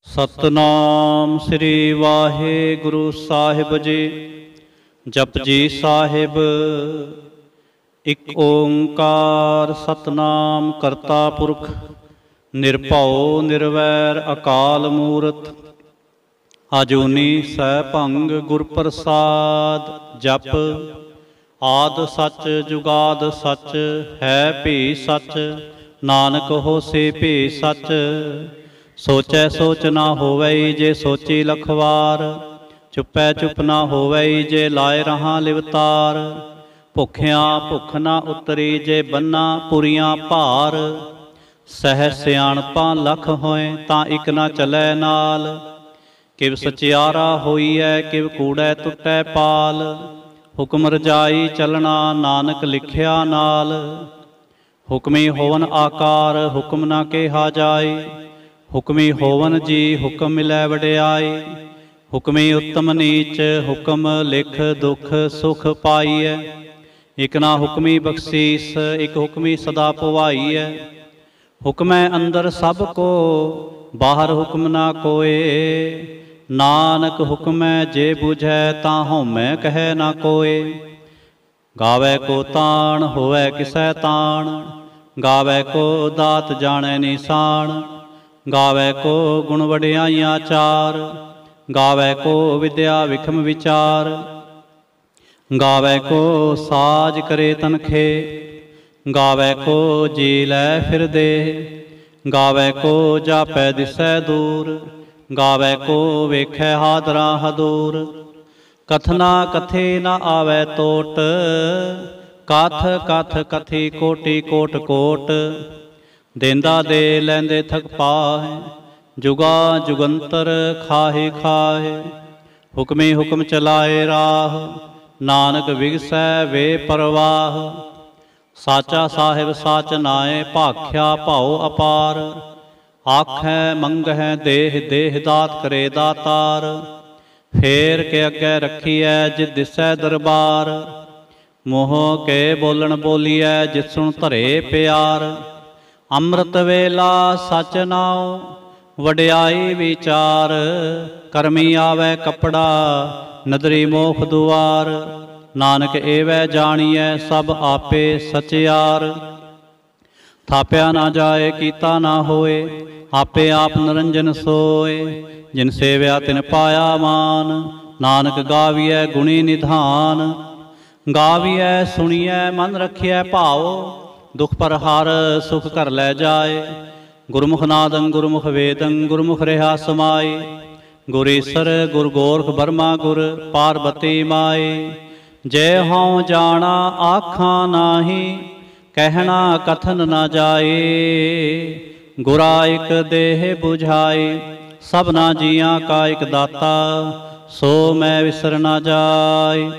सतनाम श्री वाहेगुरु साहिब जी। जपजी साहिब। एक ओंकार सतनाम करता पुरख निरभौ निरवैर अकाल मूरत। आजूनी सैभंग गुर प्रसाद। जप आद सच जुगाद सच है भी सच। नानक होसे भी सच। सोचै सोच ना होवई जे सोची लखवार। चुपै चुप ना होवई जे लाए रहां लिवतार। भुखिया भुख ना उतरी जे बन्ना पुरियां भार। सह सियाणपा लख होए तां इक ना चलै नाल। किव सचियारा होईऐ किव कूड़ै टुटै पाल। हुक्म रजाई चलना नानक लिखिया नाल। हुक्मी होवन आकार हुक्म ना केहा जाए। हुक्मी होवन जी हुक्म मिलै वड्याई। हुक्मी उत्तम नीच हुक्म लिख दुख सुख पाईऐ। इक ना हुक्मी बख्शीस इक हुक्मी सदा पुवाईऐ। हुक्मै अंदर सब को बाहर हुक्म ना कोय। नानक हुक्मै जे बुझै तां हउमै कहे ना कोय। गावै को ताण होवै किसै ताण। गावै को दात जाणै निशान। गावै को गुण वड्याइयां चार। गावै को विद्या विखम विचार। गावै को साज करे तनखे। गावै को जी लै फिर दे। गावै को जापै दिसै दूर। गावै को वेखै हादरा हदूर। कथना कथे ना आवै तोट। कथ कथ कथी कोटि कोट कोट। देंदा दे लैंदे थक पाहे। जुगा जुगंतर खाहे खाहे। हुक्मी हुक्म चलाए राह। नानक विगसै वे परवाह। साचा साहिब साच नाए भाख्या भाओ अपार। आखै मंगै देह देह दात करे दातार। फेर के अगे रखिए जित दिसै दरबार। मोह के बोलन बोलिए जित सुन धरे प्यार। अमृत वेला सच नाओ वड्याई विचार। करमी आवे कपड़ा नदरी मोख दुआर। नानक एवै जानिए सब आपे सचियार। थाप्या ना जाए कीता ना होए। आपे आप निरंजन सोए। जिन सेव्या तिन पाया मान। नानक गाविए गुणी निधान। गाविए सुनिए मन रखिए भाओ। दुख पर हार सुख कर लै जाए। गुरमुख नादं गुरमुख वेदं गुरमुख रहा समाई। गुर ईसर गुर गोरख बर्मा गुर पार्वती माई। जय हऊँ जाना आखां नाही। कहना कथन न जाए। गुरा एक देह बुझाए। सबना जियां का एक दाता। सो मैं विसर न जाए।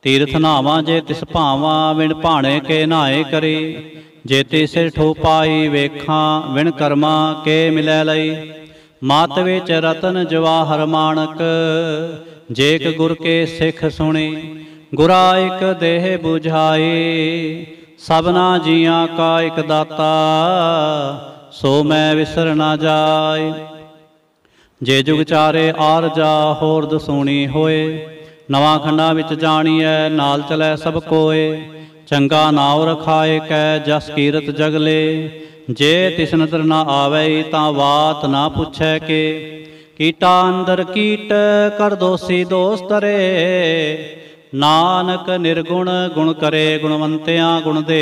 तीर्थ नावां जे तिस भावां विण भाणे के नहाए करी। जे तिसिर ठो पाई वेखां विण कर्मा के मिलै लई। मात विच रतन जवाहर माणक। जेक गुर के सिख सुणी। गुरा एक देह बुझाए। सबना जियां का एक दाता। सो मैं विसर न जाए। जे जुग चारे आरजा होर दसूणी होए। नवां खंडा विच जाणीए नाल चलै सब कोय। चंगा नाव रखाए कै जस कीरत जगले। जे तिस नदर ना आवै तां वात ना पुछै के। कीटा अंदर कीट कर दोषी दोष तरे। नानक निर्गुण गुण करे गुणवंतियां गुण दे।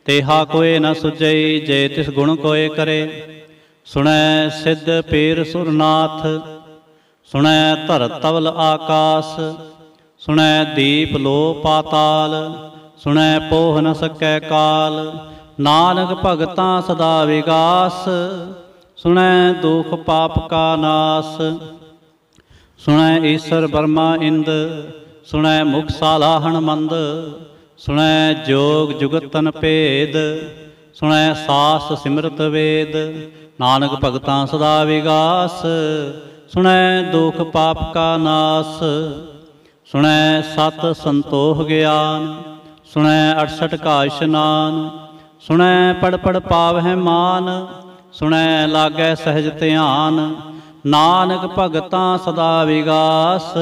तेहा कोय न सुझई जे तिस गुण कोय करे। सुनै सिद्ध पीर सुरनाथ। सुनै धरत तवल आकाश। सुनै दीप लो पाताल। सुनै पोह न सकै काल। नानक भगतां सदा विगास। सुनै दुख पाप का नास। सुनै ईसर बर्मा इंद। सुनै मुख सालाहण मंद। सुनै जोग जुगतन भेद। सुनै सास सिमरत वेद। नानक भगतां सदा विगास। सुनै दुख पाप का नास। सुनै सत संतोख ज्ञान। सुनै 68 का इशनान। सुनै पढ़ पढ़ पावै मान। सुनै लागै सहज ध्यान। ਨਾਨਕ ਭਗਤਾਂ ਸਦਾ ਵਿਗਾਸ।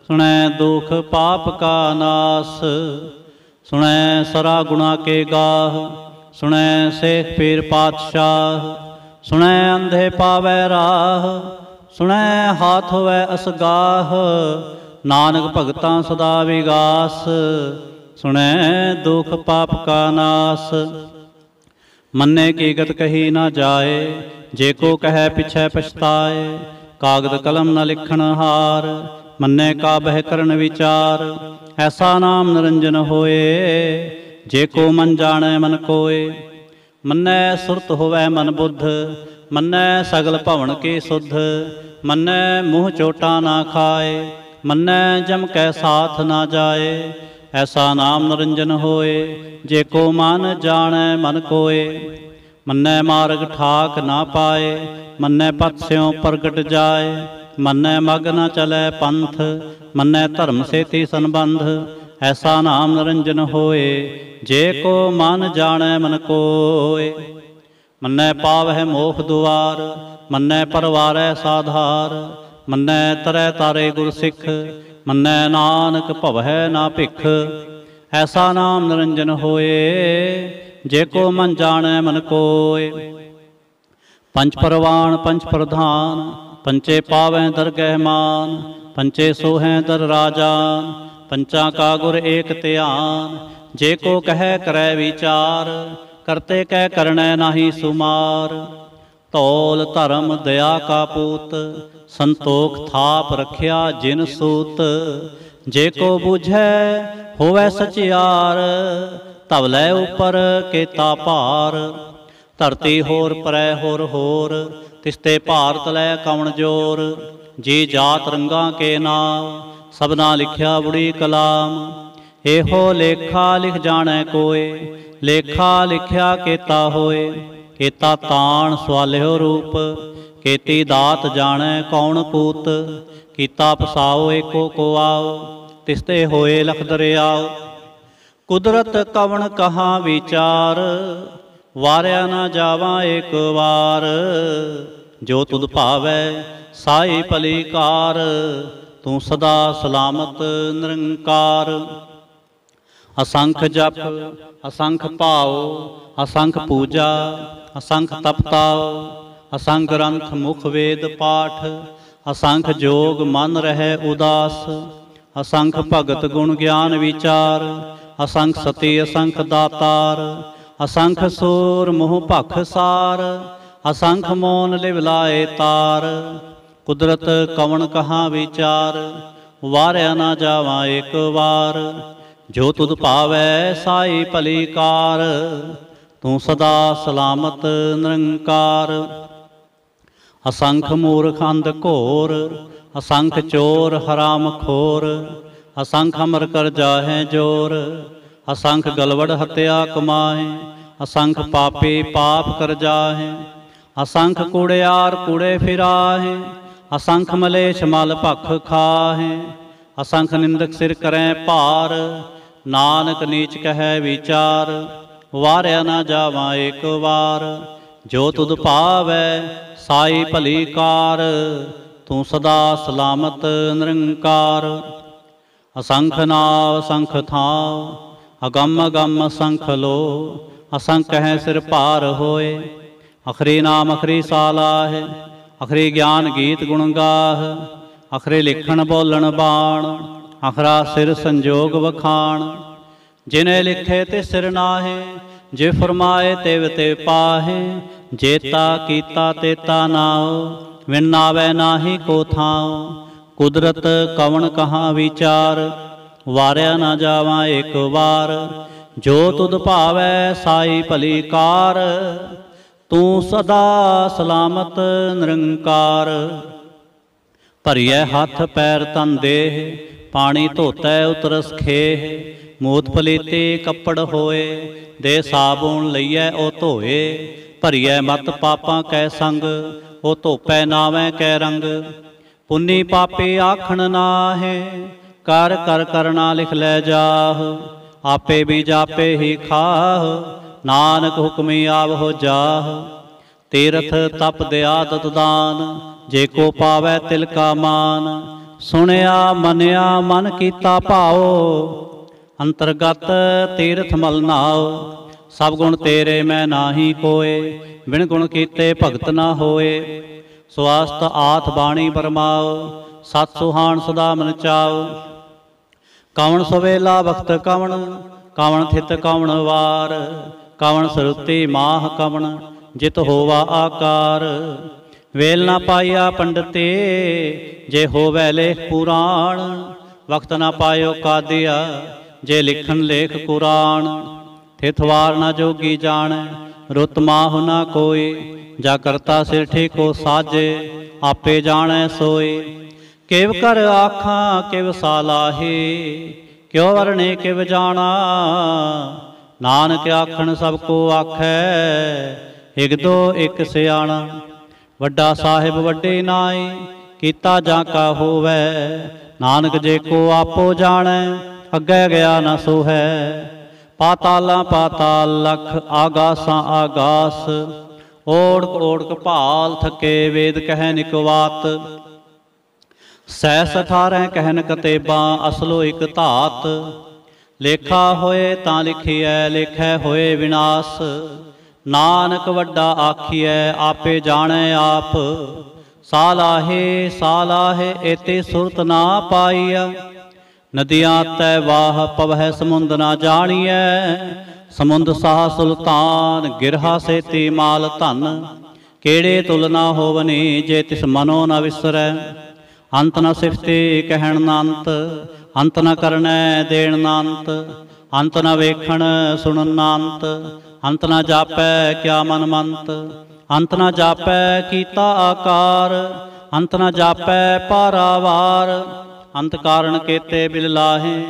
ਸੁਣੈ ਦੁਖ ਪਾਪ ਕਾ ਨਾਸ। ਸੁਣੈ ਸਰਾ ਗੁਣਾ ਕੇ ਗਾਹ। ਸੁਣੈ ਸੇਖ ਪੀਰ ਪਾਤਸ਼ਾਹ। ਸੁਣੈ ਅੰਧੇ ਪਾਵੈ ਰਾਹ। ਸੁਣੈ ਹਾਥ ਹੋਵੈ ਅਸਗਾਹ। ਨਾਨਕ ਭਗਤਾਂ ਸਦਾ ਵਿਗਾਸ। ਸੁਣੈ ਦੁਖ ਪਾਪ ਕਾ ਨਾਸ। ਮੰਨੇ ਕੀ ਗਤ ਕਹੀ ਨਾ ਜਾਏ, ਜੇ ਕੋ ਕਹਿ ਪਿਛੈ ਪਛਤਾਏ। ਕਾਗਦ ਕਲਮ ਨ ਲਿਖਣ ਹਾਰ, ਮੰਨੇ ਕਾ ਬਹਿ ਕਰਨ ਵਿਚਾਰ। ਐਸਾ ਨਾਮ ਨਿਰੰਜਨ ਹੋਏ, ਜੇ ਕੋ ਮਨ ਜਾਣੈ ਮਨ ਕੋਏ। ਮੰਨੈ ਸੁਰਤ ਹੋਵੈ ਮਨ ਬੁੱਧ, ਮੰਨੈ ਸਗਲ ਭਵਨ ਕੀ ਸੁਧ। ਮੰਨੈ ਮੂੰਹ ਚੋਟਾ ਨਾ ਖਾਏ, ਮੰਨੈ ਜਮ ਕੈ ਸਾਥ ਨਾ ਜਾਏ। ਐਸਾ ਨਾਮ ਨਿਰੰਜਨ ਹੋਏ, ਜੇ ਕੋ ਮਨ ਜਾਣੈ ਮਨ ਕੋਏ। ਮੰਨੈ ਮਾਰਗ ਠਾਕ ਨਾ ਪਾਏ, ਮੰਨੈ ਪਥ ਸਿਉ ਪ੍ਰਗਟ ਜਾਏ। ਮੰਨੈ ਮਗ ਨ ਚਲੈ ਪੰਥ, ਮੰਨੈ ਧਰਮ ਸੇਤੀ ਸੰਬੰਧ। ਐਸਾ ਨਾਮ ਨਿਰੰਜਨ ਹੋਏ, ਜੇ ਕੋ ਮਨ ਜਾਣੈ ਮਨ ਕੋਏ। ਮੰਨੈ ਪਾਵਹਿ ਮੋਖ ਦੁਆਰ, ਮੰਨੈ ਪਰਵਾਰੈ ਸਾਧਾਰ। ਮੰਨੈ ਤਰੈ ਤਾਰੇ ਗੁਰ ਸਿੱਖ, ਮੰਨੈ ਨਾਨਕ ਭਵਹਿ ਨਾ ਭਿਖ। ਐਸਾ ਨਾਮ ਨਿਰੰਜਨ ਹੋਏ, ਜੇ ਕੋ ਮਨ ਜਾਣੈ ਮਨ ਕੋਏ। ਪੰਚ ਪਰਵਾਣ ਪੰਚ ਪ੍ਰਧਾਨ, ਪੰਚੇ ਪਾਵੈ ਦਰਗਹਿ ਮਾਨ। ਪੰਚੇ ਸੋਹੈ ਦਰ ਰਾਜਾਨ, ਪੰਚਾਂ ਕਾ ਗੁਰ ਏਕ ਧਿਆਨ। ਜੇ ਕੋ ਕਹਿ ਕਰੈ ਵਿਚਾਰ, ਕਰਤੇ ਕਹਿ ਕਰਣੈ ਨਾਹੀ ਸੁਮਾਰ। ਧੌਲ ਧਰਮ ਦਇਆ ਕਾ ਪੂਤ, ਸੰਤੋਖ ਥਾਪ ਰਖਿਆ ਜਿਨ ਸੂਤ। ਜੇ ਕੋ ਬੁਝੈ ਹੋਵੈ ਸਚਿਆਰ, ਧਵਲੇ ਉਪਰ ਕੇਤਾ ਭਾਰ। ਧਰਤੀ ਹੋਰ ਪਰੈ ਹੋਰ ਹੋਰ, ਤਿਸਤੇ ਭਾਰਤ ਲੈ ਕਵਣ ਜੋਰ। ਜੀ ਜਾਤ ਰੰਗਾਂ ਕੇ ਨਾਮ, ਸਭਨਾ ਲਿਖਿਆ ਬੁੜੀ ਕਲਾਮ। ਇਹੋ ਲੇਖਾ ਲਿਖ ਜਾਣੈ ਕੋਏ, ਲੇਖਾ ਲਿਖਿਆ ਕੇਤਾ ਹੋਏ। ਕੇਤਾ ਤਾਣ ਸਵਾਲਿਓ ਰੂਪ, ਕੇਤੀ ਦਾਤ ਜਾਣੈ ਕੌਣ ਪੂਤ। ਕੀਤਾ ਪਸਾਓ ਏਕੋ ਕੋ ਆਓ, ਤਿਸਤੇ ਹੋਏ ਲਖ ਦਰਿਆਓ। ਕੁਦਰਤ ਕਵਣ ਕਹਾਂ ਵਿਚਾਰ, ਵਾਰਿਆ ਨਾ ਜਾਵਾਂ ਏਕ ਵਾਰ। ਜੋ ਤੁਧ ਭਾਵੈ ਸਾਈ ਭਲੀ ਕਾਰ, ਤੂੰ ਸਦਾ ਸਲਾਮਤ ਨਿਰੰਕਾਰ। ਅਸੰਖ ਜਪ ਅਸੰਖ ਭਾਉ, ਅਸੰਖ ਪੂਜਾ ਅਸੰਖ ਤਪਤਾਉ। ਅਸੰਖ ਗ੍ਰੰਥ ਮੁਖ ਵੇਦ ਪਾਠ, ਅਸੰਖ ਜੋਗ ਮਨ ਰਹਿ ਉਦਾਸ। ਅਸੰਖ ਭਗਤ ਗੁਣ ਗਿਆਨ ਵਿਚਾਰ, ਅਸੰਖ ਸਤੀ ਅਸੰਖ ਦਾਤਾਰ। ਅਸੰਖ ਸੂਰ ਮੋਹ ਭਖ ਸਾਰ, ਅਸੰਖ ਮੋਨ ਲਿਵ ਲਾਏ ਤਾਰ। ਕੁਦਰਤ ਕਵਣ ਕਹਾਂ ਵਿਚਾਰ, ਵਾਰਿਆ ਨਾ ਜਾਵਾਂ ਏਕ ਵਾਰ। ਜੋ ਤੁਧ ਭਾਵੈ ਸਾਈ ਭਲੀ ਕਾਰ, ਤੂੰ ਸਦਾ ਸਲਾਮਤ ਨਿਰੰਕਾਰ। ਅਸੰਖ ਮੂਰਖ ਅੰਧ ਘੋਰ, ਅਸੰਖ ਚੋਰ ਹਰਾਮ ਖੋਰ। ਅਸੰਖ ਅਮਰ ਕਰ ਜਾਹੇ ਜੋਰ, ਅਸੰਖ ਗਲਵੜ ਹਤਿਆ ਕਮਾਹੇ। ਅਸੰਖ ਪਾਪੀ ਪਾਪ ਕਰ ਜਾਹੇ, ਅਸੰਖ ਕੂੜਿਆਰ ਕੂੜੇ ਫਿਰਾਹੇ। ਅਸੰਖ ਮਲੇਛ ਮਲ ਭਖ ਖਾਹੇ, ਅਸੰਖ ਨਿੰਦਕ ਸਿਰ ਕਰੈ ਭਾਰ। ਨਾਨਕ ਨੀਚ ਕਹਿ ਵਿਚਾਰ, ਵਾਰਿਆ ਨਾ ਜਾਵਾਂ ਏਕ ਵਾਰ। ਜੋ ਤੁਧ ਭਾਵੈ ਸਾਈ ਭਲੀ ਕਾਰ, ਤੂੰ ਸਦਾ ਸਲਾਮਤ ਨਿਰੰਕਾਰ। ਅਸੰਖ ਨਾਵ ਅਸੰਖ ਥਾਵ, ਅਗੰਮ ਅਗੰਮ ਅਸੰਖ ਲੋ। ਅਸੰਖ ਹੈ ਸਿਰ ਭਾਰ ਹੋਏ, ਅਖਰੀ ਨਾਮ ਅਖਰੀ ਸਾਲਾਹੇ। ਅਖਰੀ ਗਿਆਨ ਗੀਤ ਗੁਣ ਗਾਹ, ਅਖਰੇ ਲਿਖਣ ਬੋਲਣ ਬਾਣ। ਅਖਰਾ ਸਿਰ ਸੰਜੋਗ ਵਖਾਣ, ਜਿਨੇ ਲਿਖੇ ਤੇ ਸਿਰ ਨਾਹੇ। ਜੇ ਫਰਮਾਏ ਤਿਵ ਤੇ ਪਾਹੇ, ਜੇਤਾ ਕੀਤਾ ਤੇਤਾ ਨਾਉ। ਵਿਣ ਨਾਵੈ ਨਾਹੀ ਕੋ ਥਾਉ, ਕੁਦਰਤ ਕਵਣ ਕਹਾਂ ਵਿਚਾਰ। ਵਾਰਿਆ ਨਾ ਜਾਵਾਂ ਏਕ ਵਾਰ, ਜੋ ਤੁਧ ਭਾਵੈ ਸਾਈ ਭਲੀ ਕਾਰ। ਤੂੰ ਸਦਾ ਸਲਾਮਤ ਨਿਰੰਕਾਰ। ਭਰੀਐ ਹੱਥ ਪੈਰ ਤਨ ਦੇਹ, ਪਾਣੀ ਧੋਤੈ ਉਤਰਸ ਖੇਹ। ਮੂਤ ਪਲੀਤੀ ਕੱਪੜ ਹੋਏ, ਦੇ ਸਾਬੂਨ ਲਈਐ ਉਹ ਧੋਏ। ਭਰੀਐ ਮਤ ਪਾਪਾਂ ਕੈ ਸੰਗ, ਉਹ ਧੋਪੈ ਨਾਵੈ ਕੈ ਰੰਗ। ਪੁੰਨੀ ਪਾਪੀ ਆਖਣ ਨਾਹੇ, ਕਰ ਕਰ ਕਰਨਾ ਲਿਖ ਲੈ ਜਾਹ। ਆਪੇ ਵੀ ਜਾਪੇ ਹੀ ਖਾਹ, ਨਾਨਕ ਹੁਕਮੀ ਆਵਹੁ ਜਾਹ। ਤੀਰਥ ਤਪ ਦਿਆਦਤ ਦਾਨ, ਜੇ ਕੋ ਪਾਵੈ ਤਿਲ ਕਾ ਮਾਨ। ਸੁਣਿਆ ਮੰਨਿਆ ਮਨ ਕੀਤਾ ਭਾਉ, ਅੰਤਰਗਤ ਤੀਰਥ ਮਲ ਨਾਉ। ਸਭ ਗੁਣ ਤੇਰੇ ਮੈਂ ਨਾਹੀ ਕੋਏ, ਬਿਨ ਗੁਣ ਕੀਤੇ ਭਗਤ ਨਾ ਹੋਏ। ਸਵਾਸਤ ਆਥ ਬਾਣੀ ਬਰਮਾਉ, ਸਤ ਸੁਹਾਣ ਸਦਾ ਮਨ ਚਾਉ। ਕਵਣ ਸਵੇਲਾ ਵਖਤ ਕਵਣ, ਕਵਣ ਥਿਤ ਕਵਣ ਵਾਰ। ਕਵਣ ਸਰੁਤੀ ਮਾਹ ਕਵਣ, ਜਿਤ ਹੋਵਾ ਆਕਾਰ। ਵੇਲ ਨਾ ਪਾਈਆ ਪੰਡਤੇ, ਜੇ ਹੋਵੈ ਲੇਖ ਪੁਰਾਣ। ਵਕਤ ਨਾ ਪਾਇਓ ਕਾਦੀਆ, ਜੇ ਲਿਖਣ ਲੇਖ ਕੁਰਾਨ। ਥਿਤ ਵਾਰ ਨਾ ਜੋਗੀ ਜਾਣੈ, ਰੁੱਤ ਮਾਹੁ ਨਾ ਕੋਈ। ਜਾ ਕਰਤਾ ਸਿਰ ਠੀਕੋ ਸਾਜੇ, ਆਪੇ ਜਾਣੈ ਸੋਈ। ਕਿਵ ਕਰ ਆਖਾਂ ਕਿਵ ਸਾਲਾਹੀ, ਕਿਉ ਵਰਣੇ ਕਿਵ ਜਾਣਾ। ਨਾਨਕ ਆਖਣ ਸਭ ਕੋ ਆਖੈ, ਇਕ ਦੋ ਇਕ ਸਿਆਣਾ। ਵੱਡਾ ਸਾਹਿਬ ਵੱਡੇ ਨਾਏ, ਕੀਤਾ ਜਾਂ ਕਾ ਹੋਵੈ। ਨਾਨਕ ਜੇ ਕੋ ਆਪੋ ਜਾਣੈ, ਅੱਗੇ ਗਿਆ ਨਾ ਸੋਹੈ। ਪਾਤਾਲਾਂ ਪਾਤਾਲ ਲਖ, ਆਗਾਸਾਂ ਆਗਾਸ। ਓੜਕ ਓੜਕ ਭਾਲ ਥਕੇ, ਵੇਦ ਕਹਿ ਨਿਕਵਾਤ। ਸੈਸ 18 ਕਹਿਨ ਕਤੇਬਾਂ, ਅਸਲੋ ਇਕ ਧਾਤ। ਲੇਖਾ ਹੋਏ ਤਾਂ ਲਿਖੀਐ, ਲੇਖੈ ਹੋਏ ਵਿਨਾਸ਼। ਨਾਨਕ ਵੱਡਾ ਆਖੀਐ, ਆਪੇ ਜਾਣੈ ਆਪ। ਸਾਲਾਹੇ ਸਾਲਾਹੇ, ਏਤੇ ਸੁਰਤ ਨਾ ਪਾਈਆ। ਨਦੀਆਂ ਤੈ ਵਾਹ, ਪਵਹਿ ਸਮੁੰਦ ਨਾ ਜਾਣੀਐ। ਸਮੁੰਦ ਸਾਹ ਸੁਲਤਾਨ, ਗਿਰਹਾ ਸੇਤੀ ਮਾਲ ਧਨ। ਕਿਹੜੇ ਤੁਲ ਨਾ ਹੋਵਨੀ, ਜੇ ਤਿਸ ਮਨੋ ਨ ਵਿਸਰੈ। ਅੰਤ ਨ ਸਿਫਤੇ ਕਹਿਣ ਨ ਅੰਤ, ਅੰਤ ਨ ਕਰਨੈ ਦੇਣ ਨ ਅੰਤ। ਅੰਤ ਨ ਵੇਖਣ ਸੁਣਨ ਨ ਅੰਤ, ਅੰਤ ਨ ਜਾਪੈ ਕਿਆ ਮਨ ਮੰਤ। ਅੰਤ ਨ ਜਾਪੈ ਕੀਤਾ ਆਕਾਰ, ਅੰਤ ਨ ਜਾਪੈ ਪਾਰਾਵਾਰ। ਅੰਤ ਕਾਰਨ ਕੇਤੇ ਬਿਲ ਲਾਹੇ,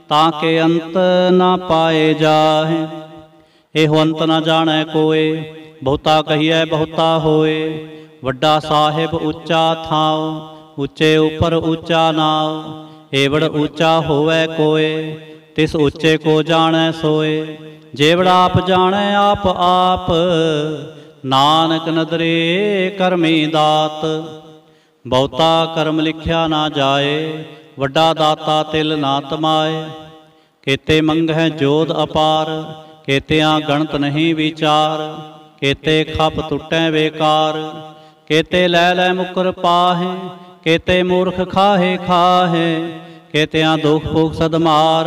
ਤਾਂ ਕੇ ਅੰਤ ਨਾ ਪਾਏ ਜਾਹੇ। ਇਹੋ ਅੰਤ ਨ ਜਾਣੈ ਕੋਏ, ਬਹੁਤਾ ਕਹੀਐ ਬਹੁਤਾ ਹੋਏ। ਵੱਡਾ ਸਾਹਿਬ ਉੱਚਾ ਥਾਉ, ਉੱਚੇ ਉੱਪਰ ਉੱਚਾ ਨਾਉ। ਏਵੜ ਉੱਚਾ ਹੋਵੈ ਕੋਏ, ਤਿਸ ਉੱਚੇ ਕੋ ਜਾਣੈ ਸੋਏ। ਜੇਵੜ ਆਪ ਜਾਣੈ ਆਪ ਆਪ, ਨਾਨਕ ਨਦਰੇ ਕਰਮੀ ਦਾਤ। ਬਹੁਤਾ ਕਰਮ ਲਿਖਿਆ ਨਾ ਜਾਏ, ਵੱਡਾ ਦਾਤਾ ਤਿਲ ਨਾ ਤਮਾਏ। ਕੇਤੇ ਮੰਗਹਿ ਜੋਧ ਅਪਾਰ, ਕੇਤਿਆਂ ਗਣਤ ਨਹੀਂ ਵਿਚਾਰ। ਕੇਤੇ ਖਪ ਟੁੱਟੈ ਬੇਕਾਰ, ਕੇਤੇ ਲੈ ਲੈ ਮੁਕਰ ਪਾਹੇ। ਕੇਤੇ ਮੂਰਖ ਖਾਹੇ ਖਾਹੇ, ਕੇਤਿਆਂ ਦੁਖ ਭੁਖ ਸਦਮਾਰ।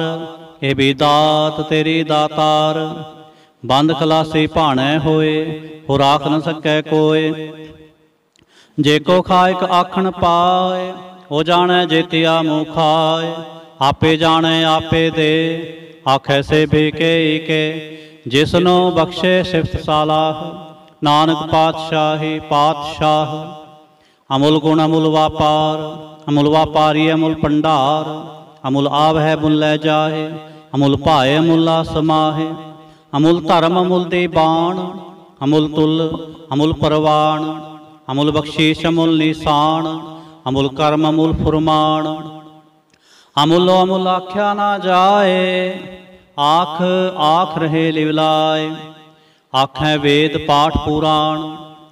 ਇਹ ਵੀ ਦਾਤ ਤੇਰੀ ਦਾਤਾਰ, ਬੰਦ ਖਲਾਸੀ ਭਾਣੈ ਹੋਏ। ਹੋ ਰਾਖ ਨ ਸਕੈ ਕੋਏ, ਜੇ ਕੋ ਖਾਇਕ ਆਖਣ ਪਾਏ। ਉਹ ਜਾਣੈ ਜੇਤਿਆ ਮੂੰਹ ਖਾਏ, ਆਪੇ ਜਾਣੈ ਆਪੇ ਦੇ। ਆਖੈ ਸੇ ਭੇਕੇ ਈਕੇ, ਜਿਸਨੂੰ ਬਖਸ਼ੇ ਸਿਫਤ ਸਾਲਾਹ। ਨਾਨਕ ਪਾਤਸ਼ਾਹੀ ਪਾਤਸ਼ਾਹ, ਅਮੁਲ ਗੁਣ ਅਮੁਲ ਵਾਪਾਰ। ਅਮੁਲ ਵਾਪਾਰੀ ਅਮੁਲ ਭੰਡਾਰ, ਅਮੁਲ ਆਵਹਿ ਮੁਲ ਲੈ ਜਾਹੇ। ਅਮੁਲ ਭਾਏ ਅਮੁਲਾ ਸਮਾਹੇ, ਅਮੁਲ ਧਰਮ ਅਮੁਲ ਦੇ ਬਾਣ। ਅਮੁਲ ਤੁਲ ਅਮੁਲ ਪਰਵਾਣ, ਅਮੁਲ ਬਖਸ਼ੀਸ਼ ਅਮੁਲ ਨਿਸ਼ਾਨ। ਅਮੁਲ ਕਰਮ ਅਮੁਲ ਫੁਰਮਾਨ, ਅਮੁਲੋ ਅਮੁਲ ਆਖਿਆ ਨਾ ਜਾਏ। ਆਖ ਆਖ ਰਹੇ ਲਿਵਲਾਏ, ਆਖੈ ਵੇਦ ਪਾਠ ਪੁਰਾਣ।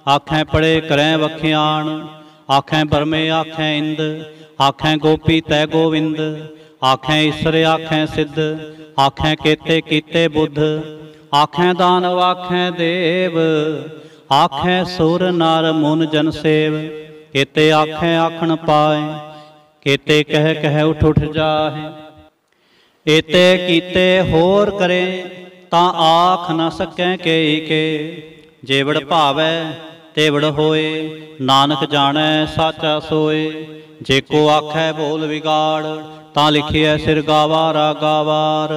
ਆਖੈ ਪੜੇ ਕਰੈ ਵਖਿਆਣ, ਆਖੈ ਬਰਮੇ ਆਖੈ ਇੰਦ। ਆਖੈ ਗੋਪੀ ਤੈ ਗੋਵਿੰਦ, ਆਖੈ ਈਸਰ ਆਖੈ ਸਿੱਧ। ਆਖੈ ਕੇਤੇ ਕੀਤੇ ਬੁੱਧ, ਆਖੈ ਦਾਨਵ ਆਖੈ ਦੇਵ। ਆਖੈ ਸੁਰ ਨਰ ਮੁਨ ਜਨ ਸੇਵ, ਕੇਤੇ ਆਖੈ ਆਖਣ ਪਾਏ। ਕੇਤੇ ਕਹਿ ਕਹਿ ਉਠ ਉਠ ਜਾਹੇ, ਏਤੇ ਕੀਤੇ ਹੋਰ ਕਰੇ। ਤਾਂ ਆਖ ਨਾ ਸਕੈ ਕੇ ਕੇ, ਜੇਵੜ ਭਾਵੈ ਤੇਵੜ ਹੋਏ। ਨਾਨਕ ਜਾਣੈ ਸਾਚਾ ਸੋਏ, ਜੇ ਕੋ ਆਖੈ ਬੋਲ ਵਿਗਾੜ। ਤਾਂ ਲਿਖਿਐ ਸਿਰ ਗਾਵਾਰਾ ਗਾਵਾਰ।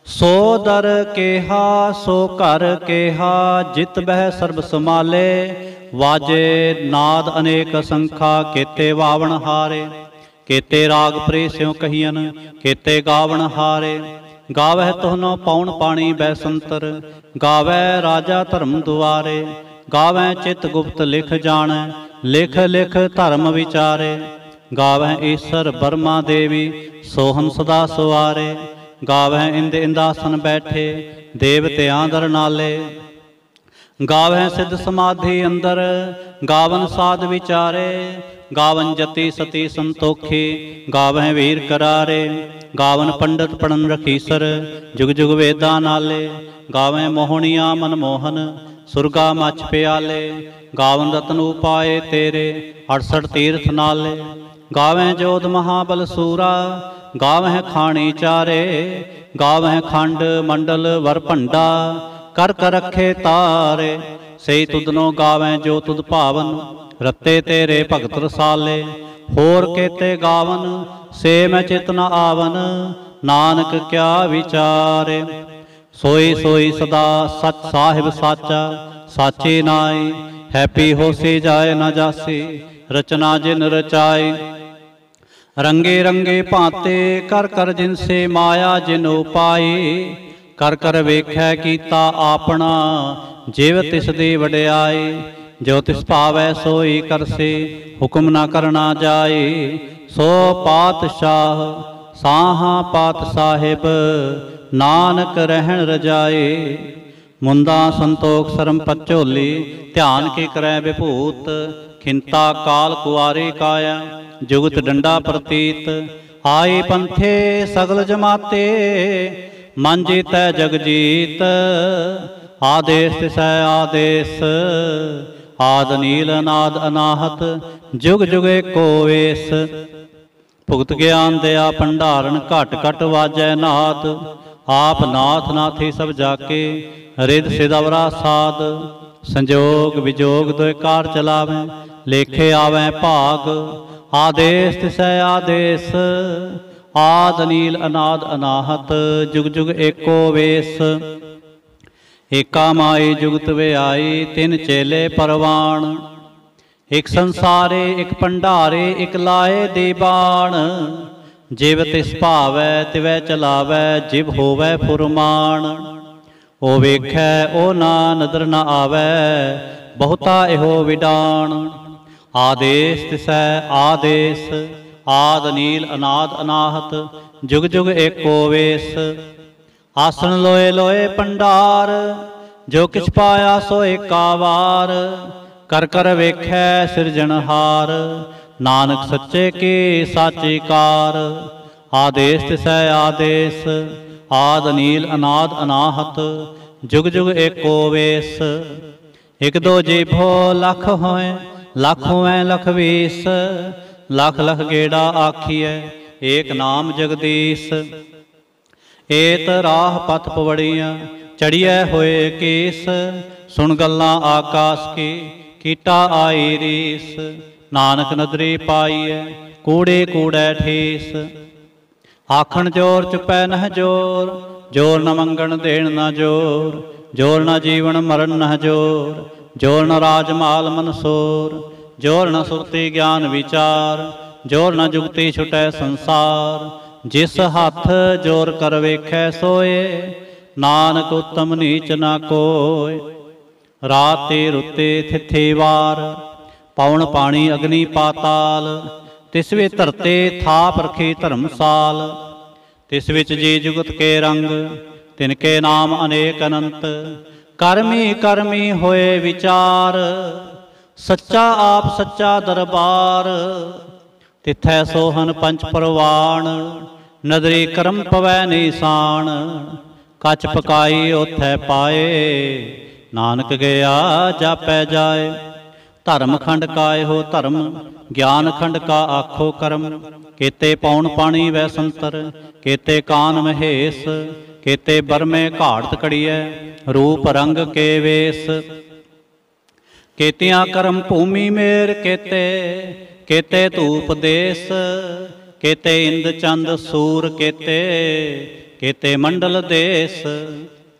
ਸੋ ਦਰ ਕੇਹਾ ਸੋ ਘਰ ਕੇਹਾ, ਜਿਤ ਬਹਿ ਸਰਬ ਸਮਾਲੇ। ਵਾਜੇ ਨਾਦ ਅਨੇਕ ਸੰਖਾ, ਕੇਤੇ ਵਾਵਣ ਹਾਰੇ। ਕੇਤੇ ਰਾਗ ਪ੍ਰੇਸਿਉ ਕਹੀਅਨ, ਕੇਤੇ ਗਾਵਣ ਹਾਰੇ। ਗਾਵਹਿ ਤੋਹਨੋ ਪਉਣ ਪਾਣੀ ਬੈਸੰਤਰ, ਗਾਵੈ ਰਾਜਾ ਧਰਮ ਦੁਆਰੇ। ਗਾਵੈ ਚਿਤ ਗੁਪਤ ਲਿਖ ਜਾਣੈ, ਲਿਖ ਲਿਖ ਧਰਮ ਵਿਚਾਰੇ। ਗਾਵੈ ਈਸਰ ਬਰਮਾ ਦੇਵੀ, ਸੋਹਨ ਸਦਾ ਸਵਾਰੇ। ਗਾਵੈ ਇੰਦ ਇੰਦਾਸਨ ਬੈਠੇ, ਦੇਵਤਿਆਂ ਦਰ ਨਾਲੇ। ਗਾਵੈ ਸਿੱਧ ਸਮਾਧੀ ਅੰਦਰ, गावन साध विचारे। गावन जति सती संतोखे, गावह वीर करारे। गावन पंडित पढ़न रखीसर, जुग जुग वेदा नाले। गावह मोहनिया मनमोहन, सुरगा मच प्याले। गावन रतन उपाए तेरे, 68 तीर्थ नाले। गावह जोध महाबल सूरा, गावह खाणी चारे। गावह खंड मंडल वर भंडा, कर कर रखे तारे। सही तुदनो गावह जो तुद भावन, रत्ते तेरे भगत रसाले। होर केते गावन, से मैं चित न आवन। नानक क्या विचारे। सोई सोई सदा सच साहिब साचा, साचे नाई। हैपी होसी जाए न जासी, रचना जिन रचाई। रंगे रंगे भांते, कर कर जिनसे माया जिन उपाई। कर कर वेख्या कीता आपना, जिव तिस दी वड्याई। जो तिस भावै सोई करसे, हुक्म न करना जाए। सो पातशाह साहा पात साहिब, नानक रहन रजाए। मुंदा संतोख सरम पचोली, ध्यान के करੈ विभूत। खिंता काल कुआरी काया, जुगत डंडा प्रतीत। आए पंथे सगल जमाते, मन जीतै जग जीत। आदेश तिसै आदेश, आद नील अनाद अनाहत। जुग जुग एको वेस, भुगत ज्ञान दया भंडारण। घट घट वाजै नाद, आप नाथ नाथी सब जाके। रिद सिदवरा साध, संजोग विजोग दुय कार चलावै। लेखे आवै भाग, आदेश तिसै आदेश। आद नील अनाद अनाहत, जुग जुग एको वेस। एका माई जुगत व्याई, तिन चेले परवान। एक संसारे एक भंडारे, एक लाए दीवान। जिव तिस भावै तिवै चलावै, जिव होवै फुरमान। ओ वेखै ओ ना नदर न आवै, बहुता एहो विडान। आदेश तिसै आदेश, आद नील अनाद अनाहत। जुग जुग एको वेस। आसन लोए लोए भंडार, जो किछ पाया सो एका वार। कर कर वेखै सिरजनहार, नानक सच्चे की साची कार। आदेश तिसै आदेश, आद नील अनाद अनाहत। जुग जुग एको वेस। एक दो जीभो लख होए, लख होए लख बीस। लख लख गेड़ा आखिए, एक नाम जगदीश। एत राह पथ पवड़ियाँ, चढ़िए होए केस। सुन गल्लां आकाश की, कीटा आई रीस। नानक नदरी पाईए, कूड़े कूड़े ठीस। आखण जोर चुपै नह जोर, जोर न मंगण देण न जोर। जोर न जीवन मरण न जोर, जोर न राजमाल मनसोर। जोर न सुरती ज्ञान विचार, जोर न जुगती छुटै संसार। जिस हथ जोर कर वेखै सोए, नानक उत्तम नीच न कोय। राते रुते थिथे वार, पवन पानी अग्नि पाताल। तिस वे धरते थाप रखी धर्मसाल। तिस विच जी जुगत के रंग, तिनके नाम अनेक अनंत। करमी करमी होए विचार, सच्चा आप सच्चा दरबार। तिथै सोहन पंच परवान, नदरी करम पवै निशान। कच पकाई ओथै पाए, नानक गया जापै जाए। धर्म खंड काय हो धर्म, ज्ञान खंड का आखो कर्म। केते पौन पानी वै संतर, केते कान महेश। केते बरमे घाड़त कड़िए, रूप रंग के वेश। केतियां कर्म भूमि मेर केते, केते धूप देश। केते इंद चंद सूर केते, केते मंडल देश।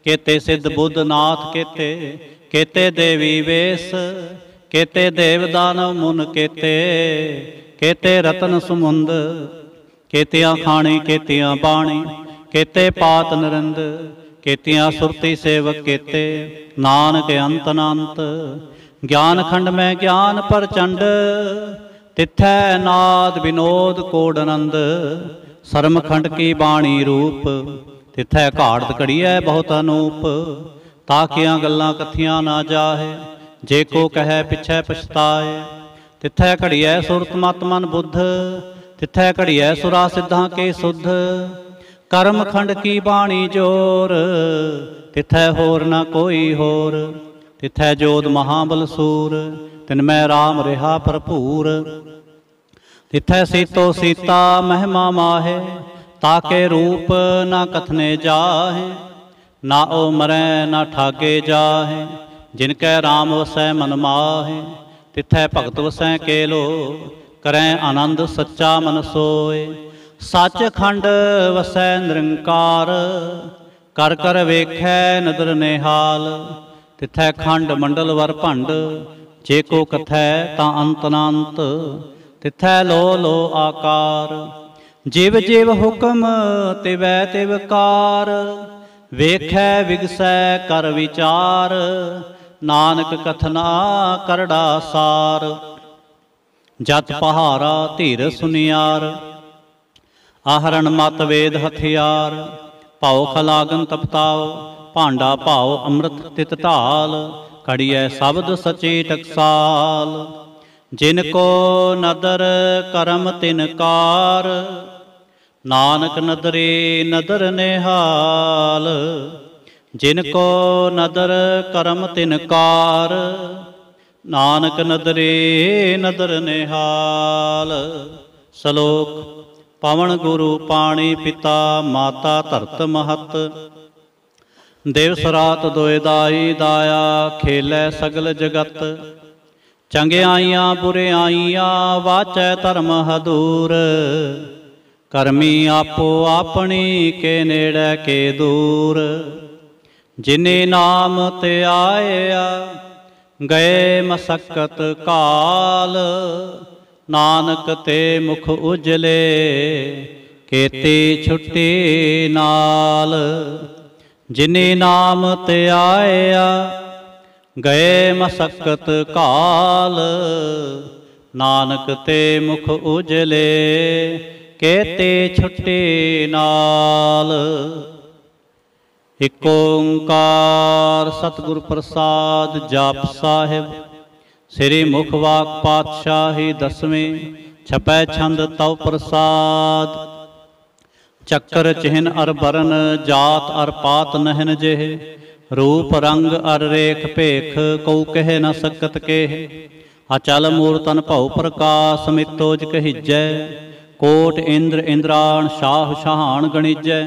केते सिद्ध बुद्ध नाथ केते, केते देवी वेश। केते देव दानव मुन केते, केते रतन सुमुंद। केतियां खाणी केतियां बाणी, केते पात नरिंद। केतियां सुरती सेवक केते, नानक अंत अनंत। ज्ञान खंड में ज्ञान प्रचंड, तिथै नाद विनोद कोड आनंद। सरम खंड की बाणी रूप, तिथै घाड़त कड़िए बहुत अनूप। ताकियां गल्लां कथियां ना जाहे, ਜੇ ਕੋ ਕਹੈ ਪਿਛੈ ਪਛਤਾਏ। ਤਿਥੈ ਘੜੀਐ ਸੁਰਤ ਮਤ ਮਨ ਬੁੱਧ, ਤਿਥੈ ਘੜੀਐ ਸੁਰਾ ਸਿੱਧਾਂ ਕੇ ਸੁਧ। ਕਰਮ ਖੰਡ ਕੀ ਬਾਣੀ ਜੋਰ, ਤਿਥੈ ਹੋਰ ਨਾ ਕੋਈ ਹੋਰ। ਤਿਥੈ ਜੋਧ ਮਹਾਬਲ ਸੂਰ, ਤਿਨ ਮੈਂ ਰਾਮ ਰਿਹਾ ਭਰਪੂਰ। ਤਿਥੈ ਸੀਤੋ ਸੀਤਾ ਮਹਿਮਾ ਮਾਹੇ, ਤਾਕੇ ਰੂਪ ਨਾ ਕਥਨੇ ਜਾਹੇ। ਨਾ ਓ ਮਰੈ ਨਾ ਠਾਗੇ ਜਾਹੇ, ਜਿਨ ਕੈ ਰਾਮ ਵਸੈ ਮਨ ਮਾਹੇ। ਤਿਥੈ ਭਗਤ ਵਸੈ ਕੇਲੋ, ਕਰੈ ਆਨੰਦ ਸੱਚਾ ਮਨ ਸੋਏ। ਸੱਚ ਖੰਡ ਵਸੈ ਨਿਰੰਕਾਰ, ਕਰ ਕਰ ਵੇਖੈ ਨਦਰ ਨਿਹਾਲ। ਤਿਥੈ ਖੰਡ ਮੰਡਲ ਵਰ ਭੰਡ, ਜੇ ਕੋ ਕਥੈ ਤਾਂ ਅੰਤ ਨਾ ਅੰਤ। ਤਿਥੈ ਲੋ ਲੋ ਆਕਾਰ, ਜਿਵ ਜਿਵ ਹੁਕਮ ਤਿਵੈ ਤਿਵ ਕਾਰ। ਵੇਖੈ ਵਿਗਸੈ ਕਰ ਵਿਚਾਰ, ਨਾਨਕ ਕਥਨਾ ਕਰੜਾ ਸਾਰ। ਜਤ ਪਹਾਰਾ ਧੀਰ ਸੁਨਿਆਰ, ਆਹਰਣ ਮਤ ਵੇਦ ਹਥਿਆਰ। ਭਾਉ ਖਲਾਗਨ ਤਪਤਾਓ, ਭਾਂਡਾ ਭਾਉ ਅੰਮ੍ਰਿਤ ਤਿਤ ਢਾਲ। ਘੜੀਐ ਸ਼ਬਦ ਸਚੇ ਟਕਸਾਲ, ਜਿਨ ਕੋ ਨਦਰ ਕਰਮ ਤਿਨ ਕਾਰ। ਨਾਨਕ ਨਦਰੇ ਨਦਰ ਨਿਹਾਲ, ਜਿਨ ਕੋ ਨਦਰ ਕਰਮ ਤਿਨ ਕਾਰ। ਨਾਨਕ ਨਦਰੇ ਨਦਰ ਨਿਹਾਲ। ਸ਼ਲੋਕ। ਪਵਨ ਗੁਰੂ ਪਾਣੀ ਪਿਤਾ, ਮਾਤਾ ਧਰਤ ਮਹਤ। ਦਿਵਸ ਰਾਤ ਦੋਇ ਦਾਈ ਦਾਇਆ, ਖੇਲੈ ਸਗਲ ਜਗਤ। ਚੰਗਿਆਈਆਂ ਬੁਰਿਆਈਆਂ, ਵਾਚੈ ਧਰਮ ਹਦੂਰ। ਕਰਮੀ ਆਪੋ ਆਪਣੀ, ਕੇ ਨੇੜੇ ਕੇ ਦੂਰ। ਜਿਨੇ ਨਾਮ ਤੇ ਆਇਆ, ਗਏ ਮਸਕਤ ਕਾਲ। ਨਾਨਕ ਤੇ ਮੁਖ ਉਜਲੇ, ਕੀਤੀ ਛੁੱਟੀ ਨਾਲ। ਜਿਨੇ ਨਾਮ ਤੇ ਆਇਆ, ਗਏ ਮਸਕਤ ਕਾਲ। ਨਾਨਕ ਤੇ ਮੁਖ ਉਜਲੇ, ਕੀਤੀ ਛੁੱਟੀ ਨਾਲ। ਇਕ ਓੰਕਾਰ ਸਤਿਗੁਰ ਪ੍ਰਸਾਦ। ਜਾਪ ਸਾਹਿਬ। ਸ੍ਰੀ ਮੁਖ ਵਾਕ ਪਾਤਸ਼ਾਹੀ ਦਸਵੇਂ, ਛਪੈ ਛੰਦ ਤਉ ਪ੍ਰਸਾਦ। ਚੱਕਰ ਚਿਹਨ ਅਰ ਬਰਨ, ਜਾਤ ਅਰ ਪਾਤ ਨਹਿਨ ਜਿਹੇ। ਰੂਪ ਰੰਗ ਅਰ ਰੇਖ ਭੇਖ, ਕਉ ਕਹਿ ਨ ਸਕਤ ਕੇਹ। ਅਚਲ ਮੂਰਤਨ ਭਉ ਪ੍ਰਕਾਸ਼, ਮਿਤੋਜ ਕਹੀਜੈ। ਕੋਟ ਇੰਦਰ ਇੰਦਰਾਣ, ਸ਼ਾਹ ਸ਼ਾਹਾਨ ਗਣੀਜੈ।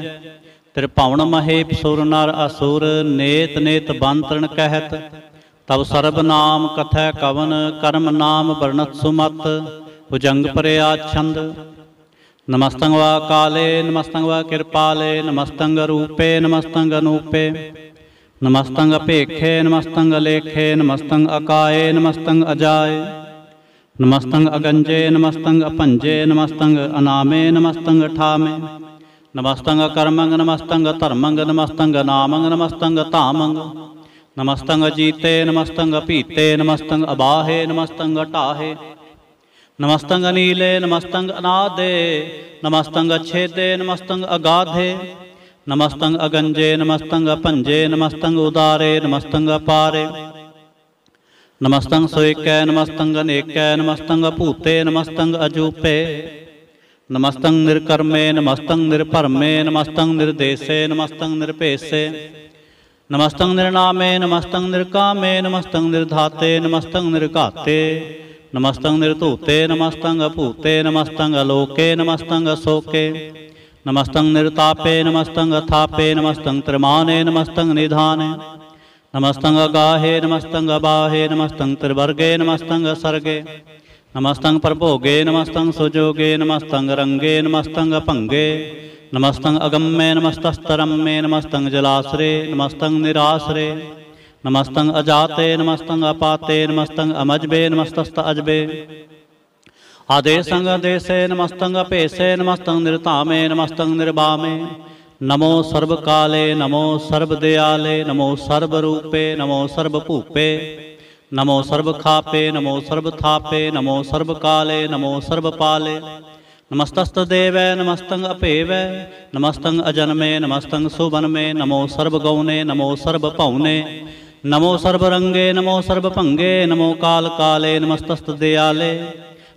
ਤ੍ਰਿਭਵਨ ਮਹੇਪ ਸੁਰ ਨਰ ਅਸੁਰ, ਨੇਤ ਨੇਤ ਬੰਤਰਨ ਕਹਿਤ। ਤਬ ਸਰਬ ਨਾਮ ਕਥੈ ਕਵਨ, ਕਰਮ ਨਾਮ ਵਰਣਤ ਸੁਮਤ। ਭੁਜੰਗ ਪਰਿਆ ਛੰਦ। ਨਮਸਤੰ ਵਾ ਕਾਲੇ, ਨਮਸਤੰ ਵਾ ਕਿਰਪਾਲੇ। ਨਮਸਤੰ ਰੂਪੇ, ਨਮਸਤੰ ਅਨੂਪੇ। ਨਮਸਤੰ ਅਪੇਖੇ, ਨਮਸਤੰ ਅਲੇਖੇ। ਨਮਸਤੰ ਅਕਾਏ, ਨਮਸਤੰ ਅਜਾਏ। ਨਮਸਤੰ ਅਗੰਜੇ, ਨਮਸਤੰ ਅਭੰਜੇ। ਨਮਸਤੰ ਅਨਾਮੇ, ਨਮਸਤੰ ਠਾਮੇ। ਨਮਸਤੰ ਕਰਮੰ, ਨਮਸਤੰ ਧਰਮੰ। ਨਮਸਤੰ ਨਾਮੰ, ਨਮਸਤੰ ਧਾਮੰ। ਨਮਸਤੰ ਜੀਤੇ, ਨਮਸਤੰ ਪੀਤੇ। ਨਮਸਤੰ ਅਬਾਹੇ, ਨਮਸਤੰ ਢਾਹੇ। ਨਮਸਤੰ ਨੀਲੇ, ਨਮਸਤੰ ਅਨਾਦੇ। ਨਮਸਤੰ ਛੇਦੇ, ਨਮਸਤੰ ਅਗਾਧੇ। ਨਮਸਤੰ ਅਗੰਜੇ, ਨਮਸਤੰ ਅਭੰਜੇ। ਨਮਸਤੰ ਉਦਾਰੇ, ਨਮਸਤੰ ਅਪਾਰੇ। ਨਮਸਤੰ ਸੋਇਕੈ, ਨਮਸਤੰ ਅਨੇਕੈ। ਨਮਸਤੰ ਭੂਤੇ, ਨਮਸਤੰ ਅਜੂਪੇ। ਨਮਸਤੰ ਨਿਰਕਰਮੇ, ਨਮਸਤੰ ਨਿਰਭਰਮੇ। ਨਮਸਤੰ ਨਿਰਦੇਸੇ, ਨਮਸਤੰ ਨਿਰਭੇਸੇ। ਨਮਸਤੰ ਨਿਰਨਾਮੇ, ਨਮਸਤੰ ਨਿਰਕਾਮੇ। ਨਮਸਤੰ ਨਿਰਧਾਤੇ, ਨਮਸਤੰ ਨਿਰਘਾਤੇ। ਨਮਸਤੰ ਨਿਰਧੂਤੇ, ਨਮਸਤੰ ਅਭੂਤੇ। ਨਮਸਤੰ ਅਲੋਕੇ, ਨਮਸਤੰ ਅਸੋਕੇ। ਨਮਸਤੰ ਨਿਰਤਾਪੇ, ਨਮਸਤੰ ਅਥਾਪੇ। ਨਮਸਤੰ ਤ੍ਰਿਮਾਨੇ, ਨਮਸਤੰ ਨਿਧਾਨੇ। ਨਮਸਤੰ ਅਗਾਹੇ, ਨਮਸਤੰ ਅਬਾਹੇ। ਨਮਸਤੰ ਤ੍ਰਿਵਰਗੇ, ਨਮਸਤੰ ਅਸਰਗੇ। ਨਮਸਤੰ ਪ੍ਰਭੋਗੇ, ਨਮਸਤੰ ਸੁਜੋਗੇ। ਨਮਸਤੰ ਰੰਗੇ, ਨਮਸਤੰ ਅਭੰਗੇ। ਨਮਸਤੰ ਅਗੰਮੇ, ਨਮਸਤਸਤਰੰਮੇ। ਨਮਸਤੰ ਜਲਾਸਰੇ, ਨਮਸਤੰ ਨਿਰਾਸਰੇ। ਨਮਸਤੰ ਅਜਾਤੇ, ਨਮਸਤੰ ਅਪਾਤੇ। ਨਮਸਤੰ ਅਮਜਬੇ, ਨਮਸਤਸਤ ਅਜਬੇ। ਆਦੇਸੰ ਅਦੇਸੇ, ਨਮਸਤੰ ਅਭੇਸੇ। ਨਮਸਤੰ ਨਿਰਧਾਮੇ, ਨਮਸਤੰ ਨਿਰਬਾਮੇ। ਨਮੋ ਸਰਬ ਕਾਲੇ, ਨਮੋ ਸਰਬ ਦਿਆਲੇ। ਨਮੋ ਸਰਬ ਰੂਪੇ, ਨਮੋ ਸਰਬ ਭੂਪੇ। ਨਮੋ ਸਰਬ ਖਾਪੇ, ਨਮੋ ਸਰਬ ਥਾਪੇ। ਨਮੋ ਸਰਬ ਕਾਲੇ, ਨਮੋ ਸਰਬ ਪਾਲੇ। ਨਮਸਤਸਤ ਦੇਵੈ, ਨਮਸਤੰ ਅਭੇਵੈ। ਨਮਸਤੰ ਅਜਨਮੇ, ਨਮਸਤੰ ਸੁਬਨਮੇ। ਨਮੋ ਸਰਬ ਗੌਨੇ, ਨਮੋ ਸਰਬ ਭਉਨੇ। नमो सर्वरंगे नमो सर्वभंगे नमो काल काले नमस्तस्त दयाले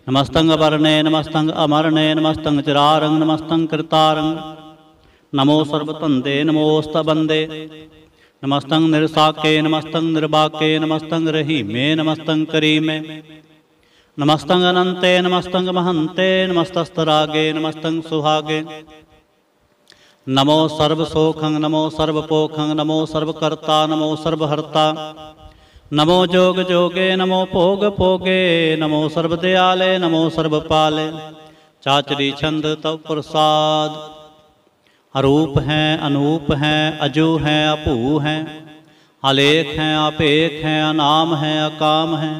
नमस्तंग अवर्णे नमस्तंग अमरणे नमस्तंग चिरारंग नमस्तंग कृतारंग नमो सर्वतंदे नमोस्तबंदे नमस्तंग निरसाके नमस्तंग निर्बाके नमस्तंग रहीमे नमस्तंग करीमे नमस्तंग अनंते नमस्तंग महंते नमस्तस्तरागे नमस्तंग सुहागे नमो सर्वसोखंग नमो सर्वपोखंग नमो सर्वकर्ता नमो सर्वहर्ता नमो जोग जोगे नमो भोग भोगे नमो सर्वदयाले नमो सर्वपाले चाचरी छंद तव प्रसाद। अरूप हैं अनूप हैं अजू हैं अभू हैं आलेख हैं अपेख हैं अनाम हैं अकाम हैं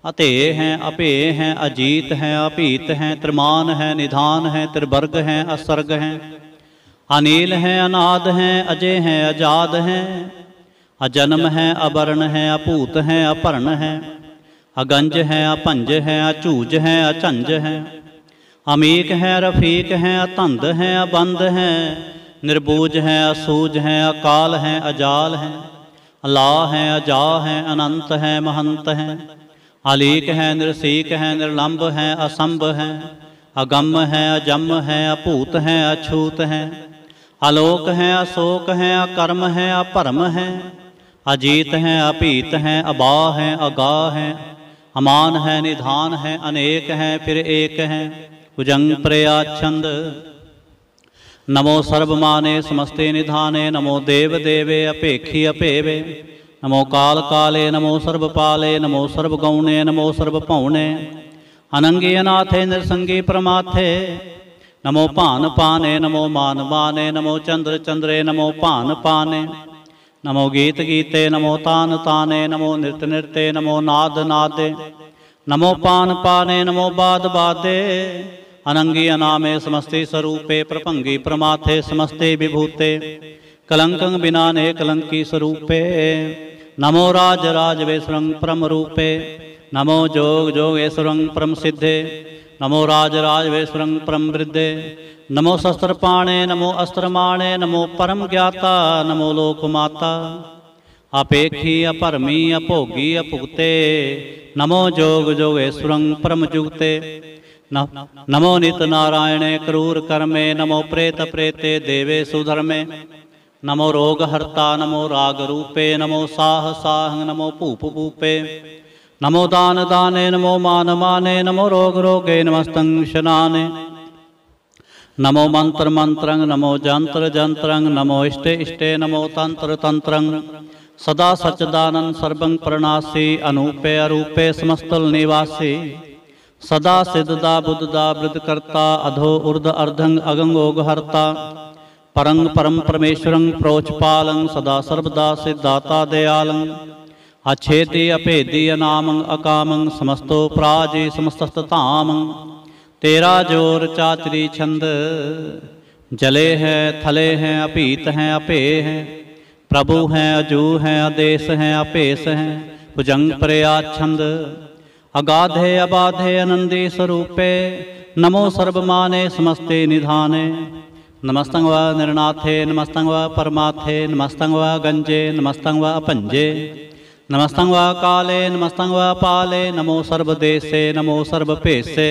अतेय हैं अपेय हैं अजीत हैं अपीत हैं त्रिमान हैं निधान हैं त्रिवर्ग हैं असर्ग हैं अनील हैं अनाद हैं अजय हैं अजाद हैं अजन्म हैं अवर्ण हैं अपूत हैं अपर्ण हैं अगंज हैं अपंज हैं अचूज हैं अचंज हैं अमीक हैं रफीक हैं अतंद हैं अबंद हैं निर्बूज हैं असूज हैं अकाल हैं अजाल हैं अल्लाह हैं अजा हैं अनंत हैं महंत हैं अलीक हैं निर्सीक हैं निर्लंब हैं असंभ हैं अगम हैं अजम हैं अपूत हैं अछूत हैं आलोक हैं अशोक हैं अकर्म हैं अपरम हैं अजीत हैं अपीत हैं अबा हैं अगाह हैं अमान हैं निधान हैं अनेक हैं फिर एक हैं भुजंग प्रयाच्छंद। नमो सर्वमाने समस्ते निधाने नमो देव देवे अपेक्षी अपेवे नमो काल काले नमो सर्वपाले नमो सर्वगौणे नमो सर्वपौणे अनंगी अनाथे नृसंगी प्रमाथे नमो भान पाने नमो मान माने नमो चंद्र चंद्रे नमो भान पाने नमो गीत गीते नमो तान ताने नमो नृत्य नृत्य नमो नाद नादे नमो पान पाने नमो बाद बादे अनंगी अनामे समस्ते स्वरूपे प्रपंगी प्रमाथे समस्ते विभूते कलंकं बिनाने कलंकी स्वरूपे नमो राज राज वेश्वरं परम रूपे नमो जोग जोगेश्वरं परम सिद्धे नमो राज राज वेश्वरं परम वृद्धे नमो शस्त्रपाणे नमो अस्त्रमाणे नमो परम ज्ञाता नमो लोकमाता अपेक्षी अपरमी अभोगी अभुक्ते नमो जोग जोगेश्वरं परम जुगते नमो नित नारायणे क्रूर कर्मे नमो प्रेत प्रेते देवे सुधर्मे नमो रोग हर्ता नमो राग रूपे नमो साह साह नमो भूप भूपे नमो दान दाने नमो मान माने नमो रोग रोगे नमस्तं शनाने नमो मंत्र मंत्रं नमो जंत्र जंत्रं नमो इष्टे इष्टे नमो तंत्र तंत्रं सदा सच्चिदानंद सर्वं प्रणासी अनूपे अरूपे समस्तल निवासी सदा सिद्धदा बुद्धदा वृद्धकर्ता अधो ऊर्ध अर्धंग अगंगोग हर्ता परंग परम परमेश्वरं प्रोचपालं सदा सर्वदा सिद्धाता दयालं अच्छेदी अभेदी अनामं अकामं समस्तो प्राजी समस्तस्तामं तेरा जोर चाचरी छंद जले हैं थले हैं अपीत हैं अपेय हैं प्रभु हैं अजू हैं आदेश हैं अपेश हैं भुजंग प्रयाच्छंद अगाधे अबाधे आनंदी स्वरूपे नमो सर्वमाने समस्ते निधाने नमस्तं व निर्नाथे नमस्तं व परमाथे नमस्तं व गंजे नमस्तं व अपंजे नमस्तं व काले नमस्तं व पाले नमो सर्वदेशे नमो सर्वपेशे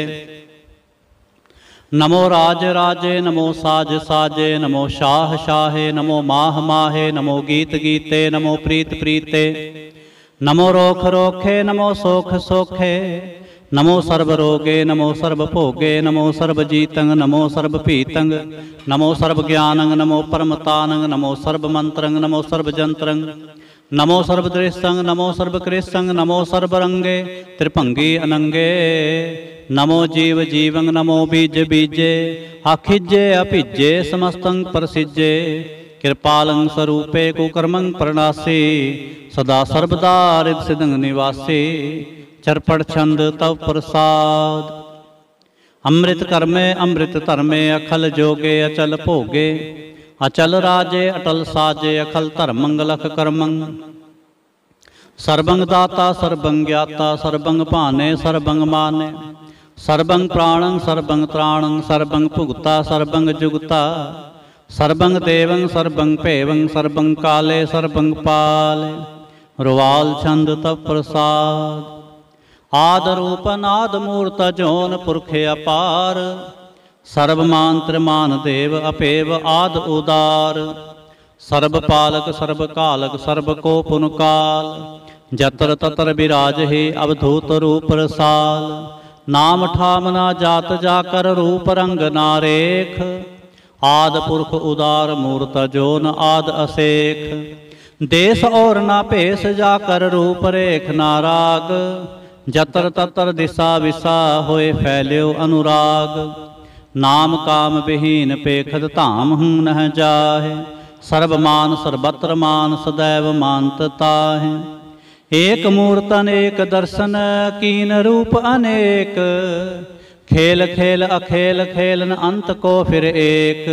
नमो राज राजे नमो साज साजे नमो शाह शाहे नमो माह माहे नमो गीत गीते नमो प्रीत प्रीते नमो रोख रोखे नमो सोख सोखे नमो सर्व रोगे नमो सर्व भोगे नमो सर्व जीतंग नमो सर्व पीतंग नमो सर्व ज्ञानंग नमो परमतानंग नमो सर्व मंत्रंग नमो सर्व जंत्रंग नमो सर्व दृष्टंग नमो सर्व कृष्टंग नमो सर्व रंगे त्रिभंगी अनंगे नमो जीव जीवंग नमो बीज बीजे आखिजे अभिजे समस्तंग प्रसिजे कृपालं स्वरूपे कुकर्मं प्रणासी सदा सर्वदा रिद सिद्धं निवासी चरपट छंद तव प्रसाद। अमृत कर्मे अमृत धर्मे अखल जोगे अचल भोगे अचल राजे अटल साजे अखल धर्मंग लख कर्मं सर्वंग दाता सर्वंग ज्ञाता सर्वंग भाने सर्वंग माने सर्वंग प्राणं सर्वंग त्राणं सर्वंग भुगता सर्वंग जुगता सर्वंग देवं सर्वंग भेवं सर्वंग काले सर्वंग पाले रुवाल छंद तब प्रसाद। आद रूप नाद मूर्त जोन पुरख अपार, सर्व मान त्रिमान देव अपेव आद उदार। सर्ब पालक सर्ब कालक सर्ब को पुन काल, जतर ततर विराज हे अवधूत रूप रसाल। नाम ठाम ना जात जाकर रूप रंग नारेख, आद पुरख उदार मूर्त जोन आद असेख। देश और ना भेष जाकर रूप रेख नाराग, जतर ततर दिशा विसा होए फैल्यो अनुराग। नाम काम विहीन पेखद धाम हूँ नह जाहे, सर्व मान सर्वत्र मान सदैव मानत ताहि। एक मूर्त अनेक दर्शन कीन रूप अनेक, खेल खेल अखेल खेलन अंत को फिर एक।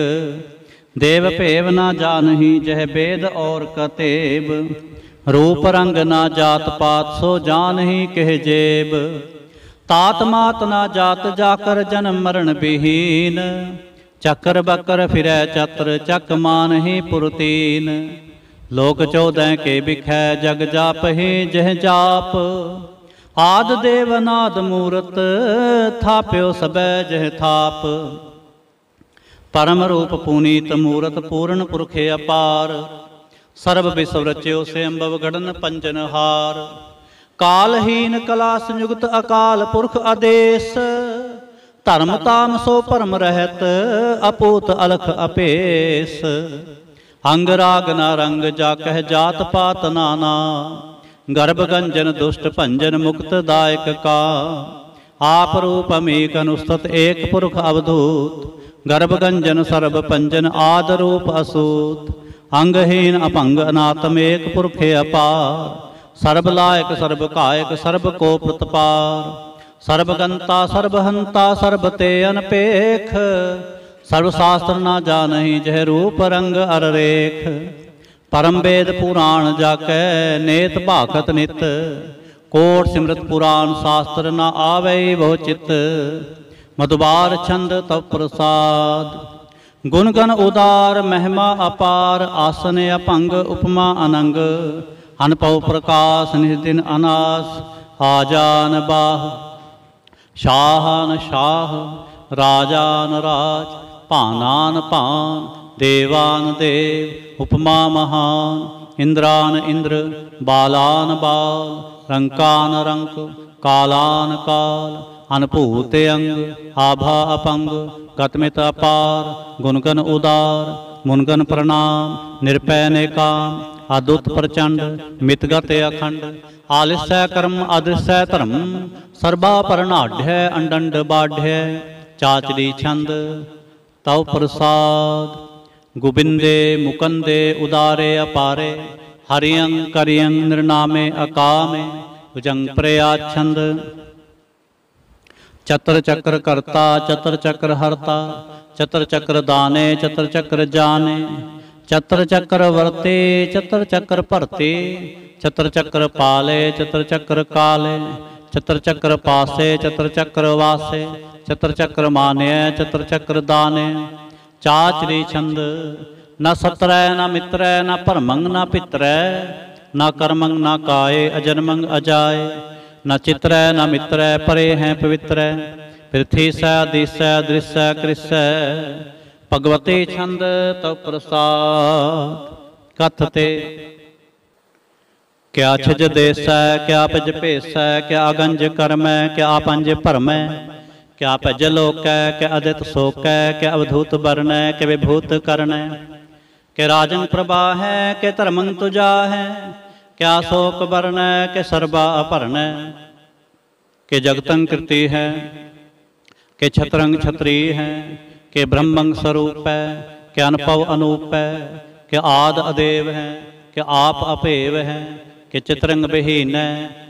देव भेव ना जानही जह वेद और कतेब, रूप रंग ना जात पात सो जानही कह जेब। तात मात ना जात जाकर जन्म मरण विहीन, चक्र बकर फिरै चत्र चक मान ही पुरतीन। लोक 14 के बिखै जग जाप ही जह जाप, आद देव नाद मूरत थाप्यो सबै जह थाप। परम रूप पुनीत मूरत पूर्ण पुरख अपार, सर्व विश्व रच्यो से अम्बव गढ़न पंजनहार। कालहीन कला संयुक्त अकाल पुरख आदेश, धर्म ताम सो परम रहत अपूत अलख अपेस। अंग राग ना रंग जा कह जात पात नाना, गर्भ गंजन दुष्ट भंजन मुक्त दायक का। आप रूप अमीक अनुस्तत एक पुरख अवधूत, गर्भ गंजन सर्व पंजन आद रूप असूत। अंगहीन अपंग अनात्म एक पुरख अपार, सर्व लायक सर्व कायक सर्व को प्रतपार। सर्वगंता सर्वहंता सर्व ते अनपेख, सर्वशास्त्र ना जानही जह रूप रंग अररेख। परम वेद पुराण जाकै नेत भाखत नित, कोट सिमरत पुराण शास्त्र न आवे बहु चित। मधुबार छंद तव प्रसाद, गुण गण उदार महिमा अपार। आसन अपंग उपमा अनंग, अनपव प्रकाश निस्दिन अनास। आजान बाह शाहान शाह, राजान राज, पानान पान। देवान देव, उपमा महान। इंद्रान इंद्र, बालान बाल। रंकान रंक, कालान काल। अनभूत अंग, आभा अपंग। गतमित अपार, गुणगन उदार। मुनगन प्रणाम, निरपै नेकाम। अद्भुत प्रचंड, मितगत अखंड। आलिसै कर्म अदृसै धर्म, सर्वा परनाढ़ अंडंड बाढ़। चाचरी छंद तव प्रसाद, गोबिंदे मुकंदे उदारे अपारे। हरियं करियं निर्नामे अकामे, भुजंग प्रयाग छंद। चतर चक्र करता चतर चक्र हरता, चतर चक्र दाने चतर चक्र जाने। चतर चक्र वर्ते चतर चक्र परते, चतर चक्र पाले चतर चक्र काले। चतर चक्र पासे चतर चक्र वासे, चतर चक्र माने चतर चक्र दाने। चाचरी छंद न सतरै न मित्रै न परमंग न पितरै, न कर्मंग न काये अजन्मंग अजाए। न चित्रै न मित्रै परे हैं पवित्रै, पृथ्वी सै दिसै दृश्य कृष्य। भगवते छंद तव प्रसाद, कथते क्या छिज देसै क्या पज भेसै। क्या अगंज करमै क्या पंज भरमै। क्या पज लोकै क्या अदित सोकै। क्या अवधूत बरनै क्या विभूत करनै। क्या राजन प्रभा है क्या धर्मं तुजा है। क्या शोक बरनै क्या सर्वा अपरनै। के जगतं कृति है के छत्रंग छत्री है। के ब्रह्मंग स्वरूप है के अनपव अनूप है। के आद अदेव है के आप अपेव है। के चित्रंग विहीन है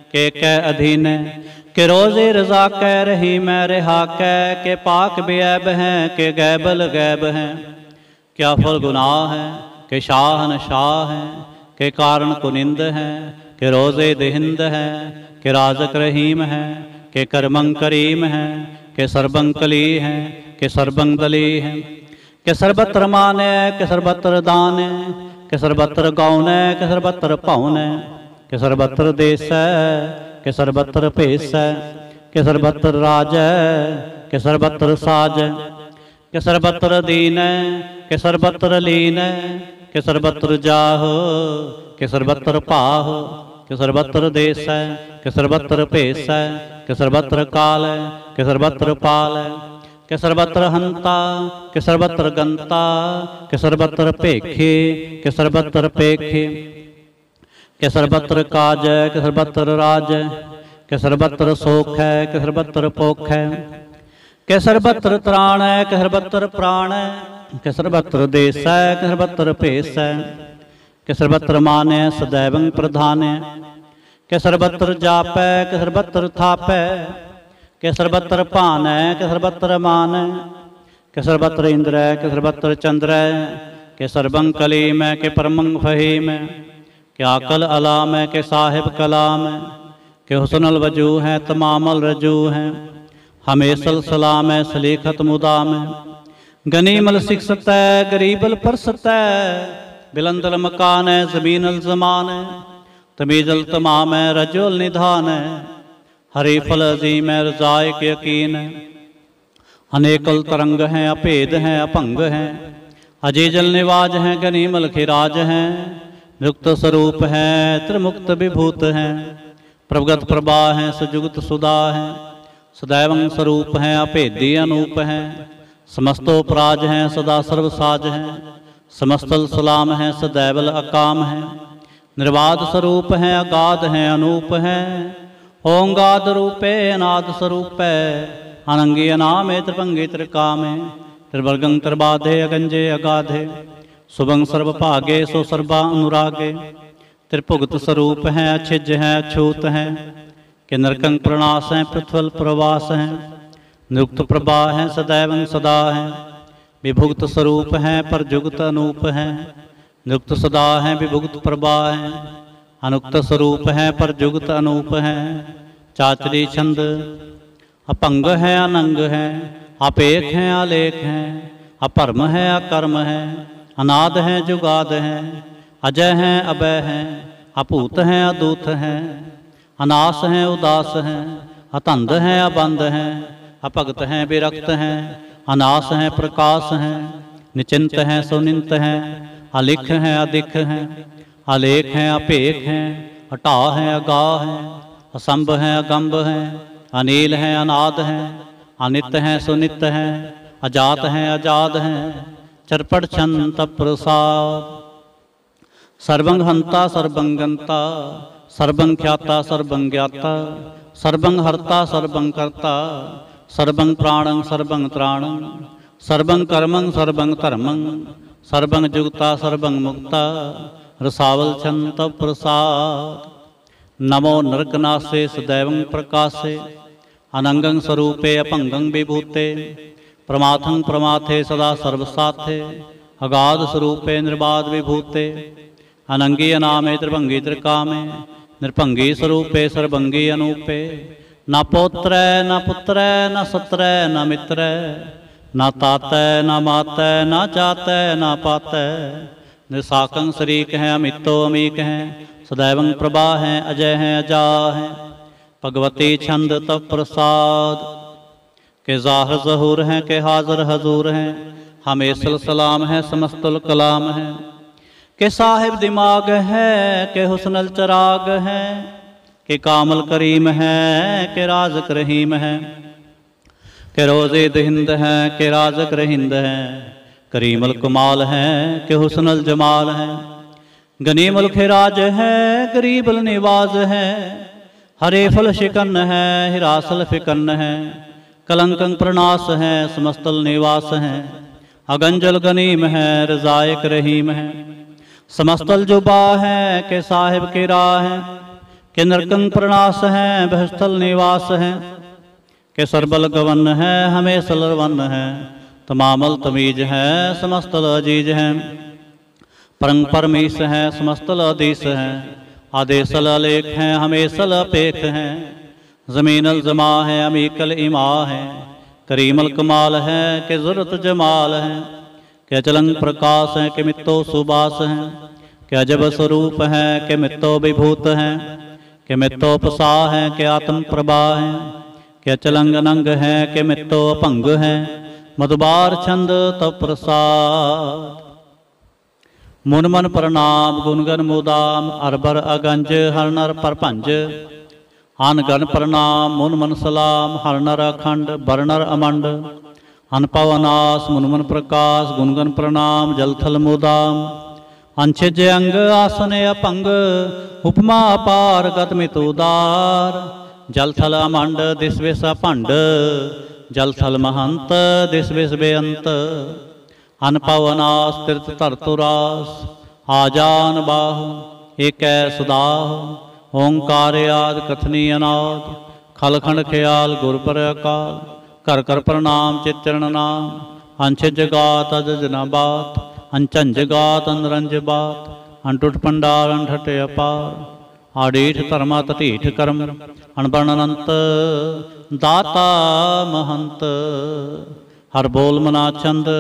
के कै अधीन है। के रोजे रजा कै रही मैं रिहा कै। के पाक बेऐब हैं के गैबल गैब हैं। क्या फल गुनाह है के शाहन शाह है। के कारण कुनिंद है के रोजे दिहिंद है। के राजक रहीम है के करमंग करीम है। के सर्वं कली है के सर्वं दली है। के सर्वत्र माने के सर्वत्र दाने। के सर्वत्र गौने के सर्वत्र पौने। कि सर्वत्र देसै कि सर्वत्र भेसै कि सर्वत्र राजै कि सर्वत्र साजै कि सर्वत्र दीनै कि सर्वत्र लीनै कि सर्वत्र जाहो कि सर्वत्र पाहो कि सर्वत्र देसै कि सर्वत्र भेसै कि सर्वत्र कालै कि सर्वत्र पालै कि सर्वत्र हंता कि सर्वत्र गंता कि सर्वत्र भेखे कि सर्वत्र पेखे कि सर्वत्र काज है कि सर्वत्र राज है कि सर्वत्र सोख है कि सर्वत्र पोख है कि सर्वत्र त्राण है कि सर्वत्र प्राण है कि सर्वत्र देस है कि सर्वत्र भेस है कि सर्वत्र मान है सदैवं प्रधान है कि सर्वत्र जाप है कि सर्वत्र थाप है कि सर्वत्र भान है कि सर्वत्र मान है कि सर्वत्र इंद्र है कि सर्वत्र चंद्र है कि सर्वं कलीम है कि परमं फहीम है कि आकल अलाम है कि साहिब कलाम है कि हुस्नुल वजू है तमामल रजू है हमेशल सलाम है सलीखत मुदाम है गनीमल सिकसत है गरीबल परसत है बिलंदल मकान है ज़मीनल ज़मान है तमीजल तमाम है रजोल निधान है हरीफल अजीम है रजाए के यकीन है अनेकल तरंग हैं अभेद हैं अपंग हैं अजीजल निवाज हैं गनीमल खिराज हैं मुक्त स्वरूप हैं त्रिमुक्त विभूत हैं प्रभगत प्रभा हैं सुजुगत सुधा हैं सदैवं स्वरूप हैं अभेदी अनूप हैं समस्तोपराज हैं सदा सर्वसाज हैं समस्तल सलाम हैं सदैवल अकाम हैं निर्बाध स्वरूप हैं अगाध हैं अनूप हैं ओंगाद रूपे अनाद स्वरूप है अनंगी अनामे त्रिभंगी त्रिकामे त्रिवर्गं त्रिबाधे अगंजे अगाधे शुभं सर्वभागे सो सर्वा अनुरागे त्रिभुगत स्वरूप हैं अछिज हैं अछूत हैं कि नरकं प्रणास हैं पृथ्वल प्रवास हैं निरुक्त प्रभा हैं सदैवं सदा हैं विभुक्त स्वरूप हैं पर जुगत अनूप हैं निरुक्त सदा हैं विभुक्त प्रभा हैं अनुक्त स्वरूप हैं पर जुगत अनूप हैं चाचरी छंद अपंग हैं अनंग हैं अपेख हैं आलेख हैं अपरम हैं अकर्म हैं अनाद हैं जुगाद हैं अजय हैं अभय हैं अपूत हैं अदूत हैं अनास हैं उदास हैं अतंद हैं अबंद हैं अपगत हैं विरक्त हैं अनास हैं प्रकाश हैं निचिंत हैं सुनिंत हैं अलिख हैं अधिक हैं अलेख हैं अपेख हैं अटा हैं अगाह हैं असंभ हैं अगंभ हैं अनील हैं अनाद हैं अनित हैं सुनित हैं अजात हैं अजाद हैं चरपट छंत प्रसाद सर्वं हंता सर्वं गंता सर्वं ख्याता सर्वं ज्ञाता सर्वं हर्ता सर्वं कर्ता सर्वं प्राणं सर्वं त्राणं सर्वं कर्मं सर्वं धर्मं सर्वं जुगता सर्वं मुक्ता रसावल छंत प्रसाद नमो नरकनासे सदैवं प्रकाशे अनंगं स्वरूपे अपंगं विभूते प्रमाथं प्रमाथे सदा सर्वसाथे अगाध स्वरूपे निर्बाध विभूते अनंगी अनामे त्रिभंगी त्रिकामे निर्भंगी स्वरूपे सर्वंगी अनूपे न पौत्र न पुत्र न सत्र न मित्र न तात न मात न जात न पात निसाकं शरीक हैं अमितो अमीक हैं सदैवं प्रभा हैं अजय हैं अजा हैं भगवती छंद तप प्रसाद के ज़ाहिर ज़हूर हैं के हाज़िर हजूर हैं हमेशल सलाम है समस्तुल कलाम है के साहिब दिमाग है के हुस्नल चराग है के कामल करीम है के राज़क रहीम है के रोज़े दहिंद है के राज़क रहिंद है करीमल कमाल है के हुस्नल जमाल है गनीमल खिराज है गरीबल निवाज है हरे फल शिकन है हिरासल फिकन है कलंकं प्रणास है समस्तल निवास है अगंजल गनीम है रजायक रहीम है समस्तल जुबा है के साहिब के राह है के नरकं प्रणास है बहस्थल निवास है के सरबल गवन है हमें सलरवन है तमामल तमीज है समस्तल अजीज है परंग परमीश है समस्तल अधीश है आदेशल अलेख हैं हमेशल अपेख हैं ज़मीनल जमा है अमीकल इमा है करीमल कमाल है के ज़ुरत जमाल है के अचलंग प्रकाश है के मित्तो सुबास हैं कि अजब स्वरूप है, कि मित्तो विभूत है, कि मित्तो पसा है, कि आत्म प्रभा है, कि अचलंग नंग है, कि मित्तो अभंग है, मधुबार छंद तव प्रसाद। मुन मन प्रणाम गुणगन मुदाम, अरबर अगंज हर नर परभंज। अन गण प्रणाम मुन मन सलाम, हर नर अखंड बर नर अमंड। अनपव अनास मुन मन प्रकाश, गुणगन प्रणाम जल थल मुदाम। अंशिज अंग आसन अपंग, उपमा अपार गतमित उदार। जल थल अमंड दिस विस अभंड, जल थल महंत दिस विस बेअंत। अनपव अनास तीर्थ धरतुरास, आजान बाह एक सुदाह। ओंकार आद कथनी अनाद, खलखंड ख्याल गुर पर अकाल। कर कर प्रणाम चित्रण नाम, अंशिज गात अजज न बात। अंचंज गात अनरंज बात, अंटुट पंडाल अंठट अपार। आडीठ धर्मा तटीठ कर्म, अनबन अनंत दाता महंत। हर बोल मना चंद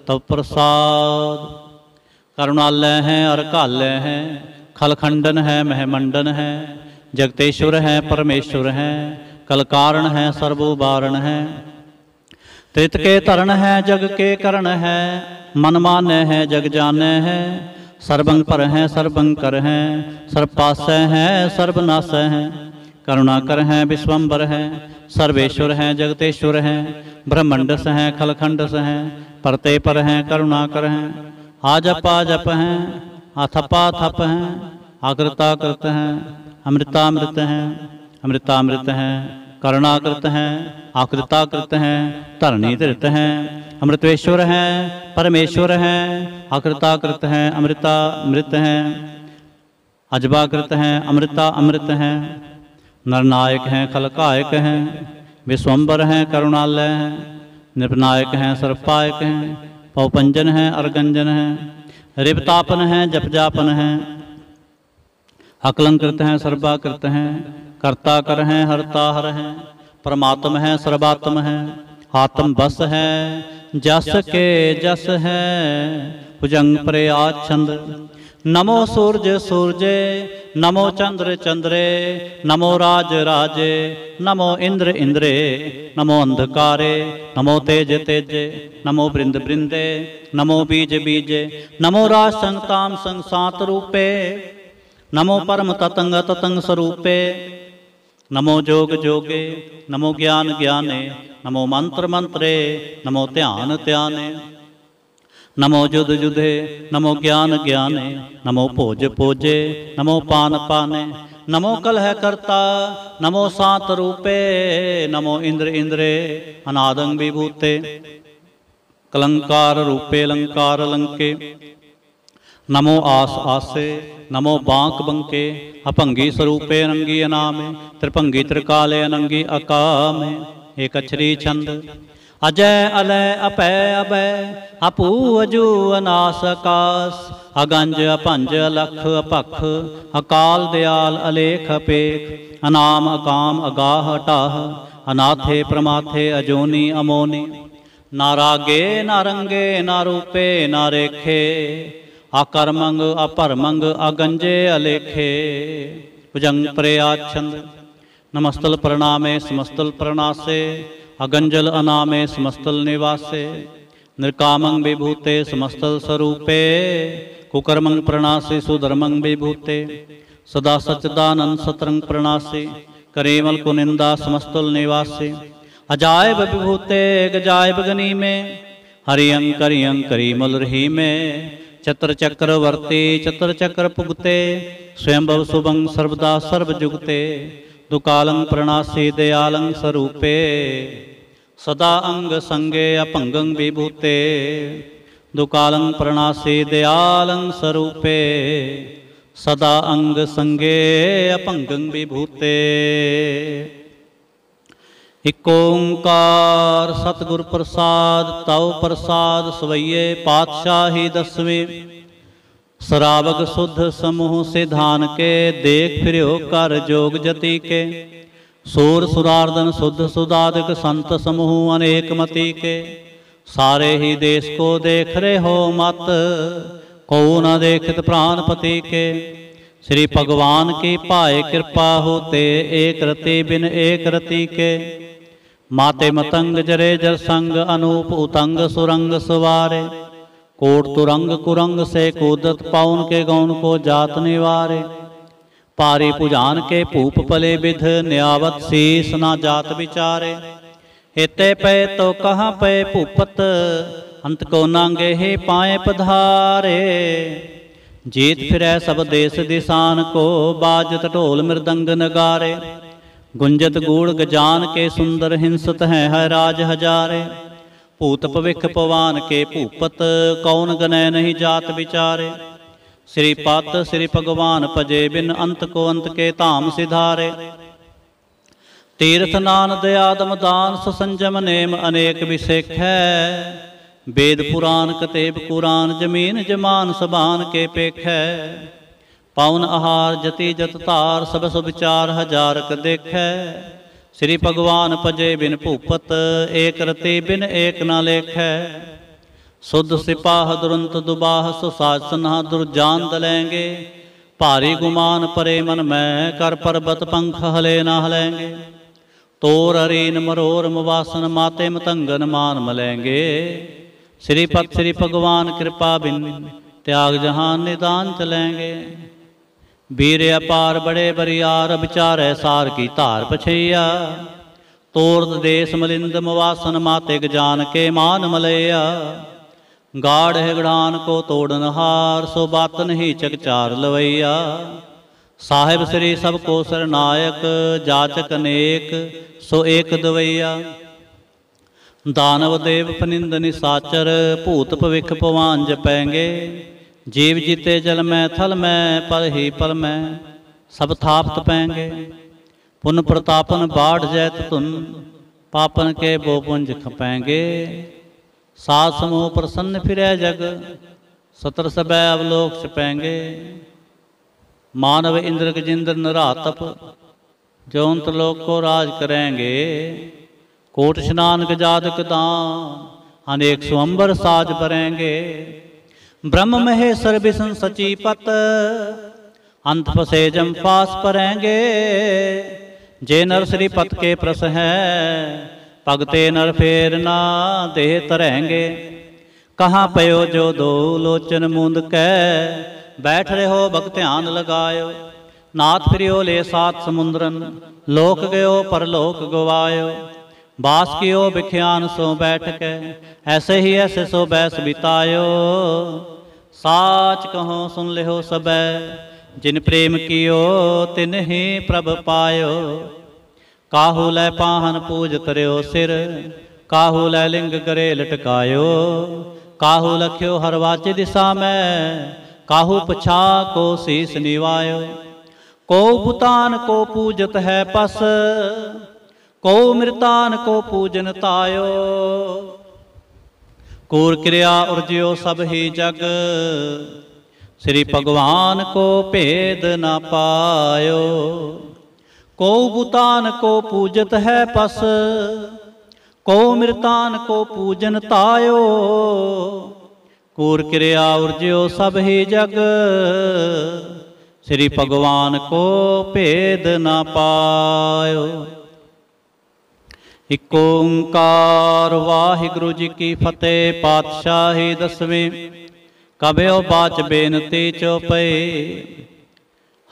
तव प्रसाद। करुणालय है अरकालय है, खलखंडन है महमंडन है। जगतेश्वर है परमेश्वर है, कलकारण है सर्वोबारण है। त्रित के तरण है जग के करण है, मन मान्य है जग जान्य है। सर्वंग पर है सर्वंकर है, सर्वपासय है सर्वनाशय है। करुणाकर है विश्वम्बर है, सर्वेश्वर है जगतेश्वर है। ब्रह्मंडस है खलखंडस है, परते पर हैं करुणाकर हैं। आजपा जप हैं, अथपा थप हैं, आकृताकृत हैं, अमृतामृत हैं, अमृतामृत हैं, करुणाकृत हैं, आकृताकृत हैं, धरणी धृत हैं। अमृतेश्वर हैं परमेश्वर हैं, आकृताकृत हैं, अमृतामृत हैं, अजबाकृत हैं, अमृता अमृत हैं। नरनायक हैं खलकायक हैं, विश्वम्बर हैं करुणालय हैं। निपनायक हैं सर्वपायक हैं, पौपंजन हैं अर्गंजन हैं। रिपतापन हैं जपजापन हैं, अकलंकृत हैं सर्वाकृत हैं। कर्ता कर हैं हरता हर हैं, परमात्म हैं सर्वात्म हैं। आत्म बस है जस के जस है, भुजंग परे आच्छंद। नमो सूरज सूरजे, नमो चंद्र चंद्रे, नमो राज राजे, नमो इंद्र इंद्रे, नमो अंधकारे, नमो तेज तेजे, नमो बृंद बृंदे, नमो बीज बीजे, नमो राज संगताम संसात रूपे, नमो परम ततंग ततंग स्वरूपे, नमो जोग जोगे, नमो ज्ञान ज्ञाने, नमो मंत्र मंत्रे, नमो ध्यान ध्याने। नमो जुद जुधे, नमो ज्ञान ज्ञाने, नमो भोज भोजे, नमो पान पाने। नमो कलह करता, नमो सात रूपे, नमो इंद्र इंद्रे, अनादंग विभूते। कलंकार रूपे अलंकार लंके, नमो आस आसे, नमो बांक बंके। अपंगी स्वरूपे अनंगी अनामे, त्रिभंगी त्रिकाले अनंगी अकामे। एक अक्षरी छंद। अजय अलय अपय अभय, अपू अजू अनास आकाश। अगंज अपंज अलख अपख, अकाल दयाल अलेख अपेख। अनाम अकाम अगाह अटाह, अनाथे प्रमाथे अजोनी अमोनी। नारागे नारंगे नारूपे नारेखे, आकर्मंग अपरमंग अगंजे अलेखे। भुजंग परे आच्छंद। नमस्तल प्रणामे समस्तल प्रणासे, अगंजल अनामे समस्तल निवासे। निर्कामं विभूते समस्तल स्वरूपे, कुकर्मं प्रणासे सुधर्मं विभूते। सदा सच्चिदानंद सतरंग प्रणासे, करेमल कुनिंदा समस्तल निवासे। अजायब विभूते गजायब गनी में, हरियं करियं करीमल रही में। चत्र चक्रवर्ती चत्र चक्र पुगते, स्वयंभव शुभं सर्वदा सर्वजुगते। दुकालं प्रणासी दयालं स्वरूपे, सदा अंग संगे अपंगं विभूते। दुकालं प्रणासी दयालं स्वरूपे, सदा अंग संगे अपंगं विभूते। इक ओंकार सतगुर प्रसाद, तव प्रसाद सवैये पातशाही दसवें। सरावक शुद्ध समूह सिधान के, देख फिरो कर जोग जति के। सूर सुरार्दन शुद्ध सुदादिक, संत समूह अनेक मति के। सारे ही देश को देख रहे हो मत, को न देखत प्राणपति के। श्री भगवान की पाए कृपा होते, एक रति बिन एक रति के। माते मतंग जरे जर संग, अनूप उतंग सुरंग सवारे। कोट तुरंग कुरंग से कूदत, पाउन के गौन को जात निवारे। पारी पुजान के भूप पले विध, न्यावत शीस ना जात विचारे। हेते पे तो कहाँ पे भूपत, अंत को नांगे ही पाए पधारे। जीत फिरै सब देश दिसान को, बाजत ढोल मृदंग नगारे। गुंजत गूढ़ गजान के, सुंदर हिंसत हैं है राज हजारे। भूत भविख पवान के भूपत, कौन गनय नहीं जात विचारे। श्रीपत श्री भगवान भजे बिन, अंत को अंत के धाम सिधारे। तीर्थ नान दयादम दान, सुसंजम नेम अनेक विसेख है। वेद पुराण कतेब कुरान, जमीन जमान सबान के पेख है। पाउन आहार जति जत तार, सब सु विचार हजारक देख है। श्री भगवान भजे बिन भूपत, एक रति बिन एक ना लेख है। शुद्ध सिपाह दुरंत दुबाह, सुशासन दुर्जान दलेंगे। भारी गुमान परे मन में, कर पर्वत पंख हले ना हलेंगे। तोर अरीन मरोर मुवासन, माते मतंगन मान मलेंगे। श्रीपत श्री भगवान कृपा बिन, त्याग जहान निदान चलेंगे। वीर अपार बड़े बरियार, विचारे सार की धार पछैया। तोर देश मलिंद मुवासन, माते गजान के मान मलैया। गाढ़ गढ़ान को तोड़न हार, सो बातन ही चकचार लवैया। साहिब श्री सबको सरनायक, जाचक अनेक सो एक दवैया। दानव देव फनिंद निसाचर, भूत भविख पवान जपेंगे। जीव जीते जल में थल में, पल ही पल में सब थाप तपेंगे। पुन प्रतापन बाढ़ जैत तुन, पापन के बो पुंज खपेंगे। सात समूह प्रसन्न फिरै जग, सतर सबै अवलोक छपेंगे। मानव इंद्र गजिंद्र नरातप, जौंत लोक को राज करेंगे। कोट स्नान गजादक दान, अनेक स्वंबर साज भरेंगे। ब्रह्म महेश्वर विष्णु सचीपत, अंत फसे जम फास परेंगे। जे नर श्रीपत के प्रस है, भगते नर फेर ना देह तरेंगे। कहाँ पयो जो दो लोचन मूंद कै, बैठ रहो भग ध्यान लगायो। नाथ फिरियो ले सात समुद्रन, लोक गयो परलोक गवायो। बास कियो बिख्यान सो बैठ के, ऐसे ही ऐसे सो बैस बितायो। साच कहो सुन लिहो सबै, जिन प्रेम कियो तिन ही प्रभ पायो। काहू लै पाहन पूज तरियो सिर, काहू लै लिंग करे लटकायो। काहू लख्यो हर वाच दिशा में, काहू पछा को शीस निवायो। को भूतान को पूजत है पस, को मृतान को पूजन तायो। कूर क्रिया उर्ज्यो सब ही जग, श्री भगवान को भेद न पायो। को भूतान को पूजत है पस, को मृतान को पूजन तायो। कूर क्रिया उर्ज्यो सब ही जग, श्री भगवान को भेद न पायो। इक ओंकार वाहिगुरु जी की फतेह। पातशाही दसवीं। कबियो बाच बेनती चौपई,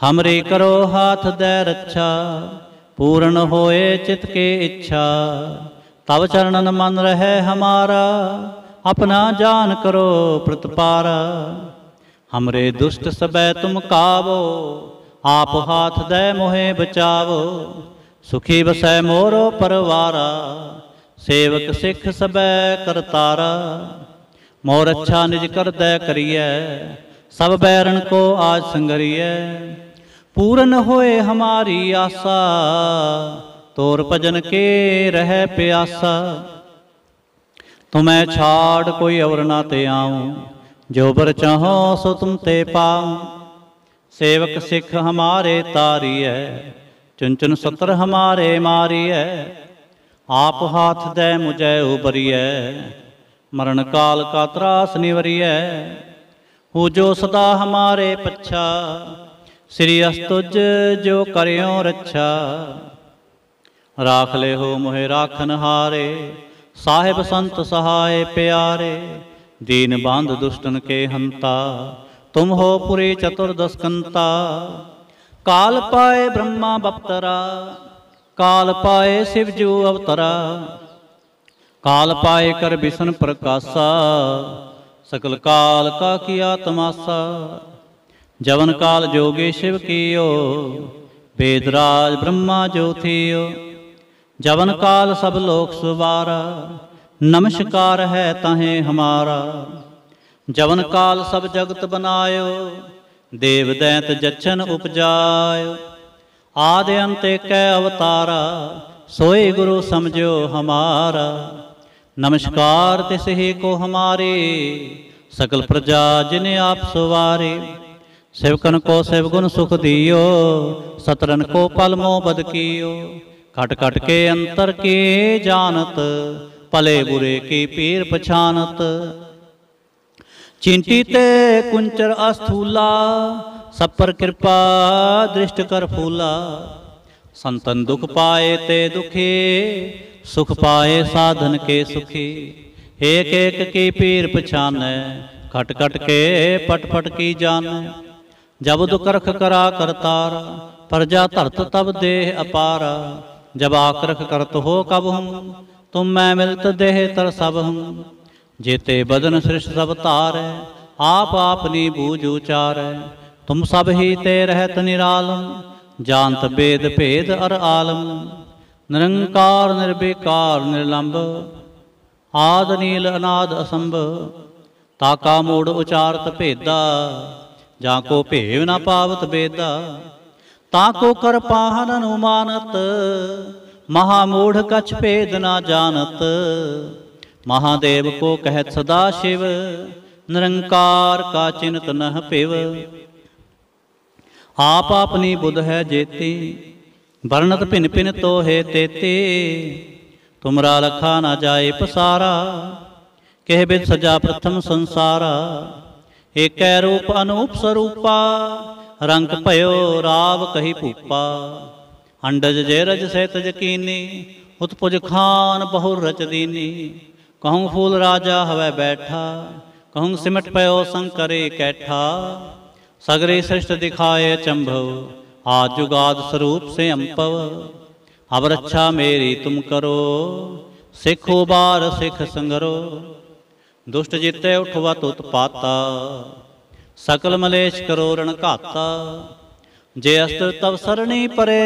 हमरी करो हाथ दे रक्षा। पूर्ण होए चित की इच्छा, तब चरणन मन रहे हमारा। अपना जान करो प्रतिपारा। हमरे दुष्ट सबै तुम कावो, आप हाथ दे मोहे बचावो। सुखी बसै मोरो परवारा, सेवक सिख सबै करतारा। मोर अच्छा निज कर दे करिए, सब बैरन को आज संगरिए। पूर्ण होए हमारी आशा, तोर भजन के रह प्यासा। तुम्हें छाड़ कोई और ना ते आऊं, जो बर चाहो सो तुम ते पाऊं। सेवक सिख हमारे तारिए, चुन चुन सतर हमारे मारिए। आप हाथ दे मुझे उबरिए, मरण काल का त्रास निवरिए। हो जो सदा हमारे पच्छा, श्री अस्तुज जो करियो रच्छा। राख ले हो मोहे राखन हारे, साहिब संत सहाय प्यारे। दीन बांध दुष्टन के हंता, तुम हो पुरी चतुर्दशकंता। काल पाए ब्रह्मा बप्तरा, काल पाए शिवजू अवतरा। काल पाए कर विष्णु प्रकाशा, सकल काल का किया तमाशा। जवन काल जोगी शिव कियो, वेदराज ब्रह्मा जो थियो। जवन काल सब लोक सुवारा, नमस्कार है ताहें हमारा। जवन काल सब जगत बनायो, देव दैत जच्छन उपजायो। आदि अंत कै अवतारा, सोई गुरु समझो हमारा। नमस्कार तिस ही को हमारे, सकल प्रजा जिन्हें आप सवारे। सेवकन को सेवगुण सुख दियो, सतरन को पल मोह बद कियो। खट खट के अंतर के जानत, भले बुरे की पीर पछानत। चिंटी ते कुंचर अस्थूला, सब पर कृपा दृष्ट कर फूला। संतन दुख पाए ते दुखी, सुख पाए साधन के सुखी। एक एक की पीर पछाने, खट खट के पट पट की जाने। जब दुखरख करा करतारा, प्रजा धरत तब देह अपारा। जब आक्रख करत हो कब हम, तुम मैं मिलत देह तर सब हम। जेते बदन सृष्ट सब तारै, आप आपनी बूझ उचारै। तुम सब ही ते रहत निरालम, जानत वेद भेद अर आलम। निरंकार निर्विकार निर्लंब, आद नील अनाद असंभ। ताका मूढ़ उचारत भेदा, जाको भेव न पावत बेदा। ताको कर पाहन अनुमानत, महामूढ़ कछ भेद न जानत। महादेव को कहत सदा शिव, निरंकार का चिन्हत नह पिव। आप अपनी बुध है जेती, वर्णत भिन भिन तो है तेते। तुमरा लखा न जाए पसारा, कह बिद सजा प्रथम संसारा। एक रूप अनूप स्वरूपा, रंग पयो राव कही भूपा। अंडज जय रज सहित यकीनी, उत्पुज खान बहुर रच दीनी। कहूँ फूल राजा हवै बैठा, कहूँ सिमट पयो शंकरे कैठा। सगरे सृष्ट दिखाए चंभव, आज जुगाद स्वरूप से अंपव। अब रक्षा मेरी तुम करो, सिखो बार सिख संगरो। दुष्ट जिते उठवत उत्पाता, सकल मलेश करो रण घाता। जे अस्त्र तब सरणी परे,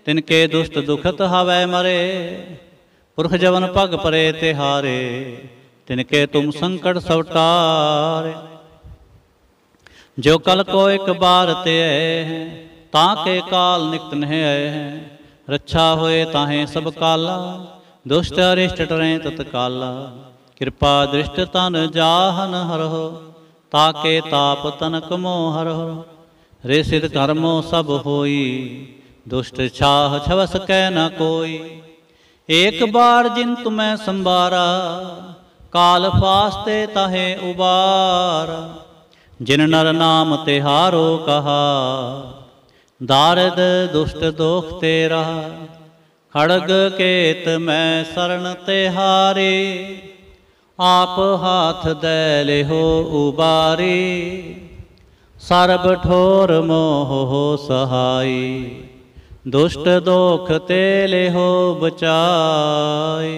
तिनके दुष्ट दुखत हवै मरे। पुरख जवन पग परे तिहारे, तिनके तुम संकट सवटारे। जो कल को एक बार ते हैं, ताके काल निकट नहीं आए हैं। रक्षा होए ताहें सब काला, दुष्ट अरिष्ट टरें तत्काला। कृपा दृष्ट तन जाहन हरहो, ताके ताप तनक मोह हरहो। ऋषित कर्मो सब होई, दुष्ट छाह छवस कै न कोई। एक बार जिन तुम्हें संबारा, काल फास्ते ताहे उबारा। जिन नर नाम तिहारो कहा, दारद दुष्ट दोख तेरा। खड़ग केत मैं शरण तिहारे, आप हाथ दे ले हो उबारी। सर्ब ठोर मोह हो सहाई, दुष्ट दोख ते ले हो बचाई।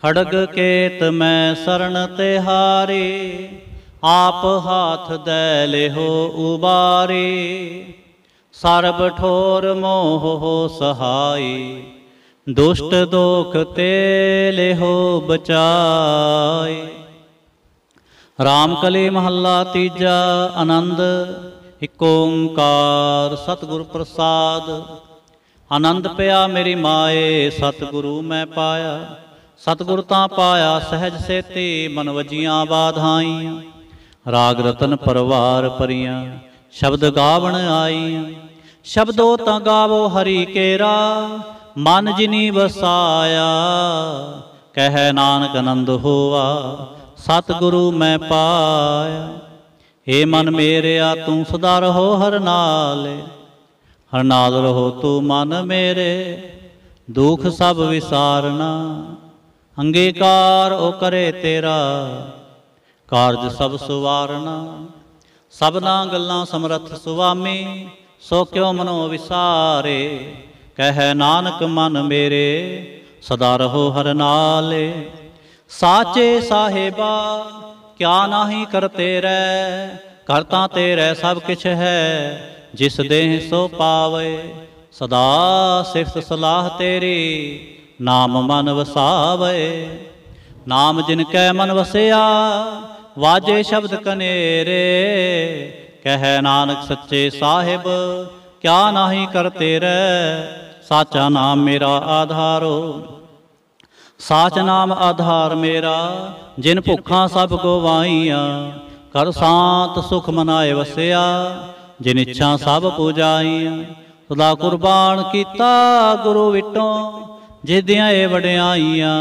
खड़ग केत मैं शरण तिहारे, आप हाथ दे ले हो उबारी। सर्ब ठोर मोह हो सहाई, दुष्ट दोख ते ले हो बचाई। राम कली महला तीजा आनंद। एक ओंकार सतगुर प्रसाद। आनंद पया मेरी माए, सतगुरु मैं पाया। सतगुर तां पाया सहज सेती, मन वजियां बाधाइयां। राग रतन परवार परियां, शब्द गावण आईयां। शब्दो तां गावो हरि केरा, मन जिनी वसाया। कह नानक आनंद होवा, सतगुरु मैं पाया। हे मन मेरेया तू सदा रहो हर नाल रहो तू मन मेरे, दुख सब विसारना। अंगीकार ओ करे तेरा, कारज सब सुवारना। सबना गल्लां समरथ सुवामी, सो क्यों मनो विसारे। कह नानक मन मेरे, सदा रहो हर नाले। साचे साहेबा क्या नाही करते रह, करता तेरे सब किछ है, जिस देह सो पावे। सदा सिफत सलाह तेरी, नाम मन वसावे। नाम जिनकै मन वसिया, वाजे शब्द कनेरे। कह नानक सच्चे साहिब, क्या नाही करते रह। साचा नाम मेरा आधारो, साच नाम आधार मेरा। जिन भुखा सब गवाइया, कर शांत सुख मनाए वसिया। जिन इच्छा सब पूजाइया, सदा कुर्बान कीता गुरु विटों। जिदियां ए वड्याइयां,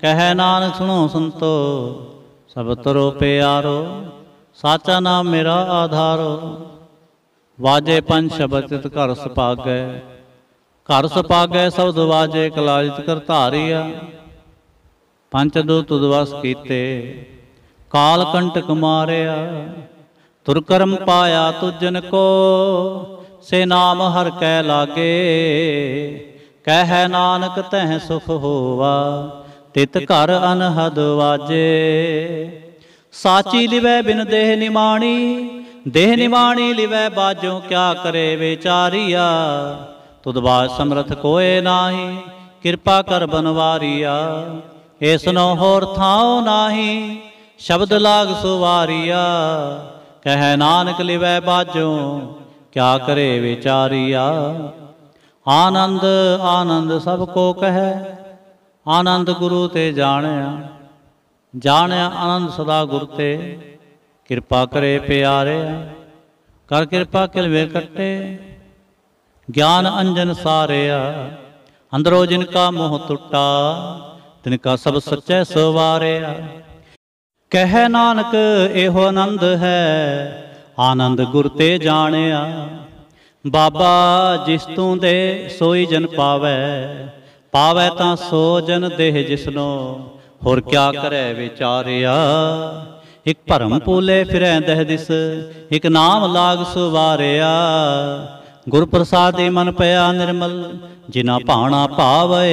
कह नानक सुनो संतो, सब तरो प्यारो। साचा नाम मेरा आधारो। वाजे पंज शब्द चित घर सुभागै, घर सुभागै शब्द वाजे कलाजित कर धारिया। पंच दूत दिवस कीते, काल कंटक मारिया। तुरकर्म पाया तुजन को, से नाम हर कै लागे। कह नानक तह सुख होवा, तित घर अनहद वाजे। साची लिवै बिन देह निमाणी, देह निमाणी लिवै बाजों क्या करे बेचारिया। तुद बाज समरथ कोय नाही, कृपा कर बनवारिया। इसनो होर थाओ नाही, शब्द लाग सुवारिया। कह नानक लिवै बाजों, क्या करे विचारिया। आनंद आनंद सबको कह, आनंद गुरु ते जाणिया। जाणिया आनंद सदा गुर ते, कृपा करे प्यारे। कर कृपा किलवे कट्टे, ज्ञान अंजन सारिया। अंदरों जिनका मोह टुटा, तिनका सब सच्चै सवारिया। कह नानक एहो आनंद है, आनंद गुर ते जानिया। बाबा जिस तू दे सोई जन पावै, पावै तां सो जन देह जिसनो, होर क्या करे विचारिया। एक भरम पूले फिरै दह दिस, एक नाम लाग सुवारिया। गुर प्रसादी मन पया निर्मल, जिना भाणा पावे।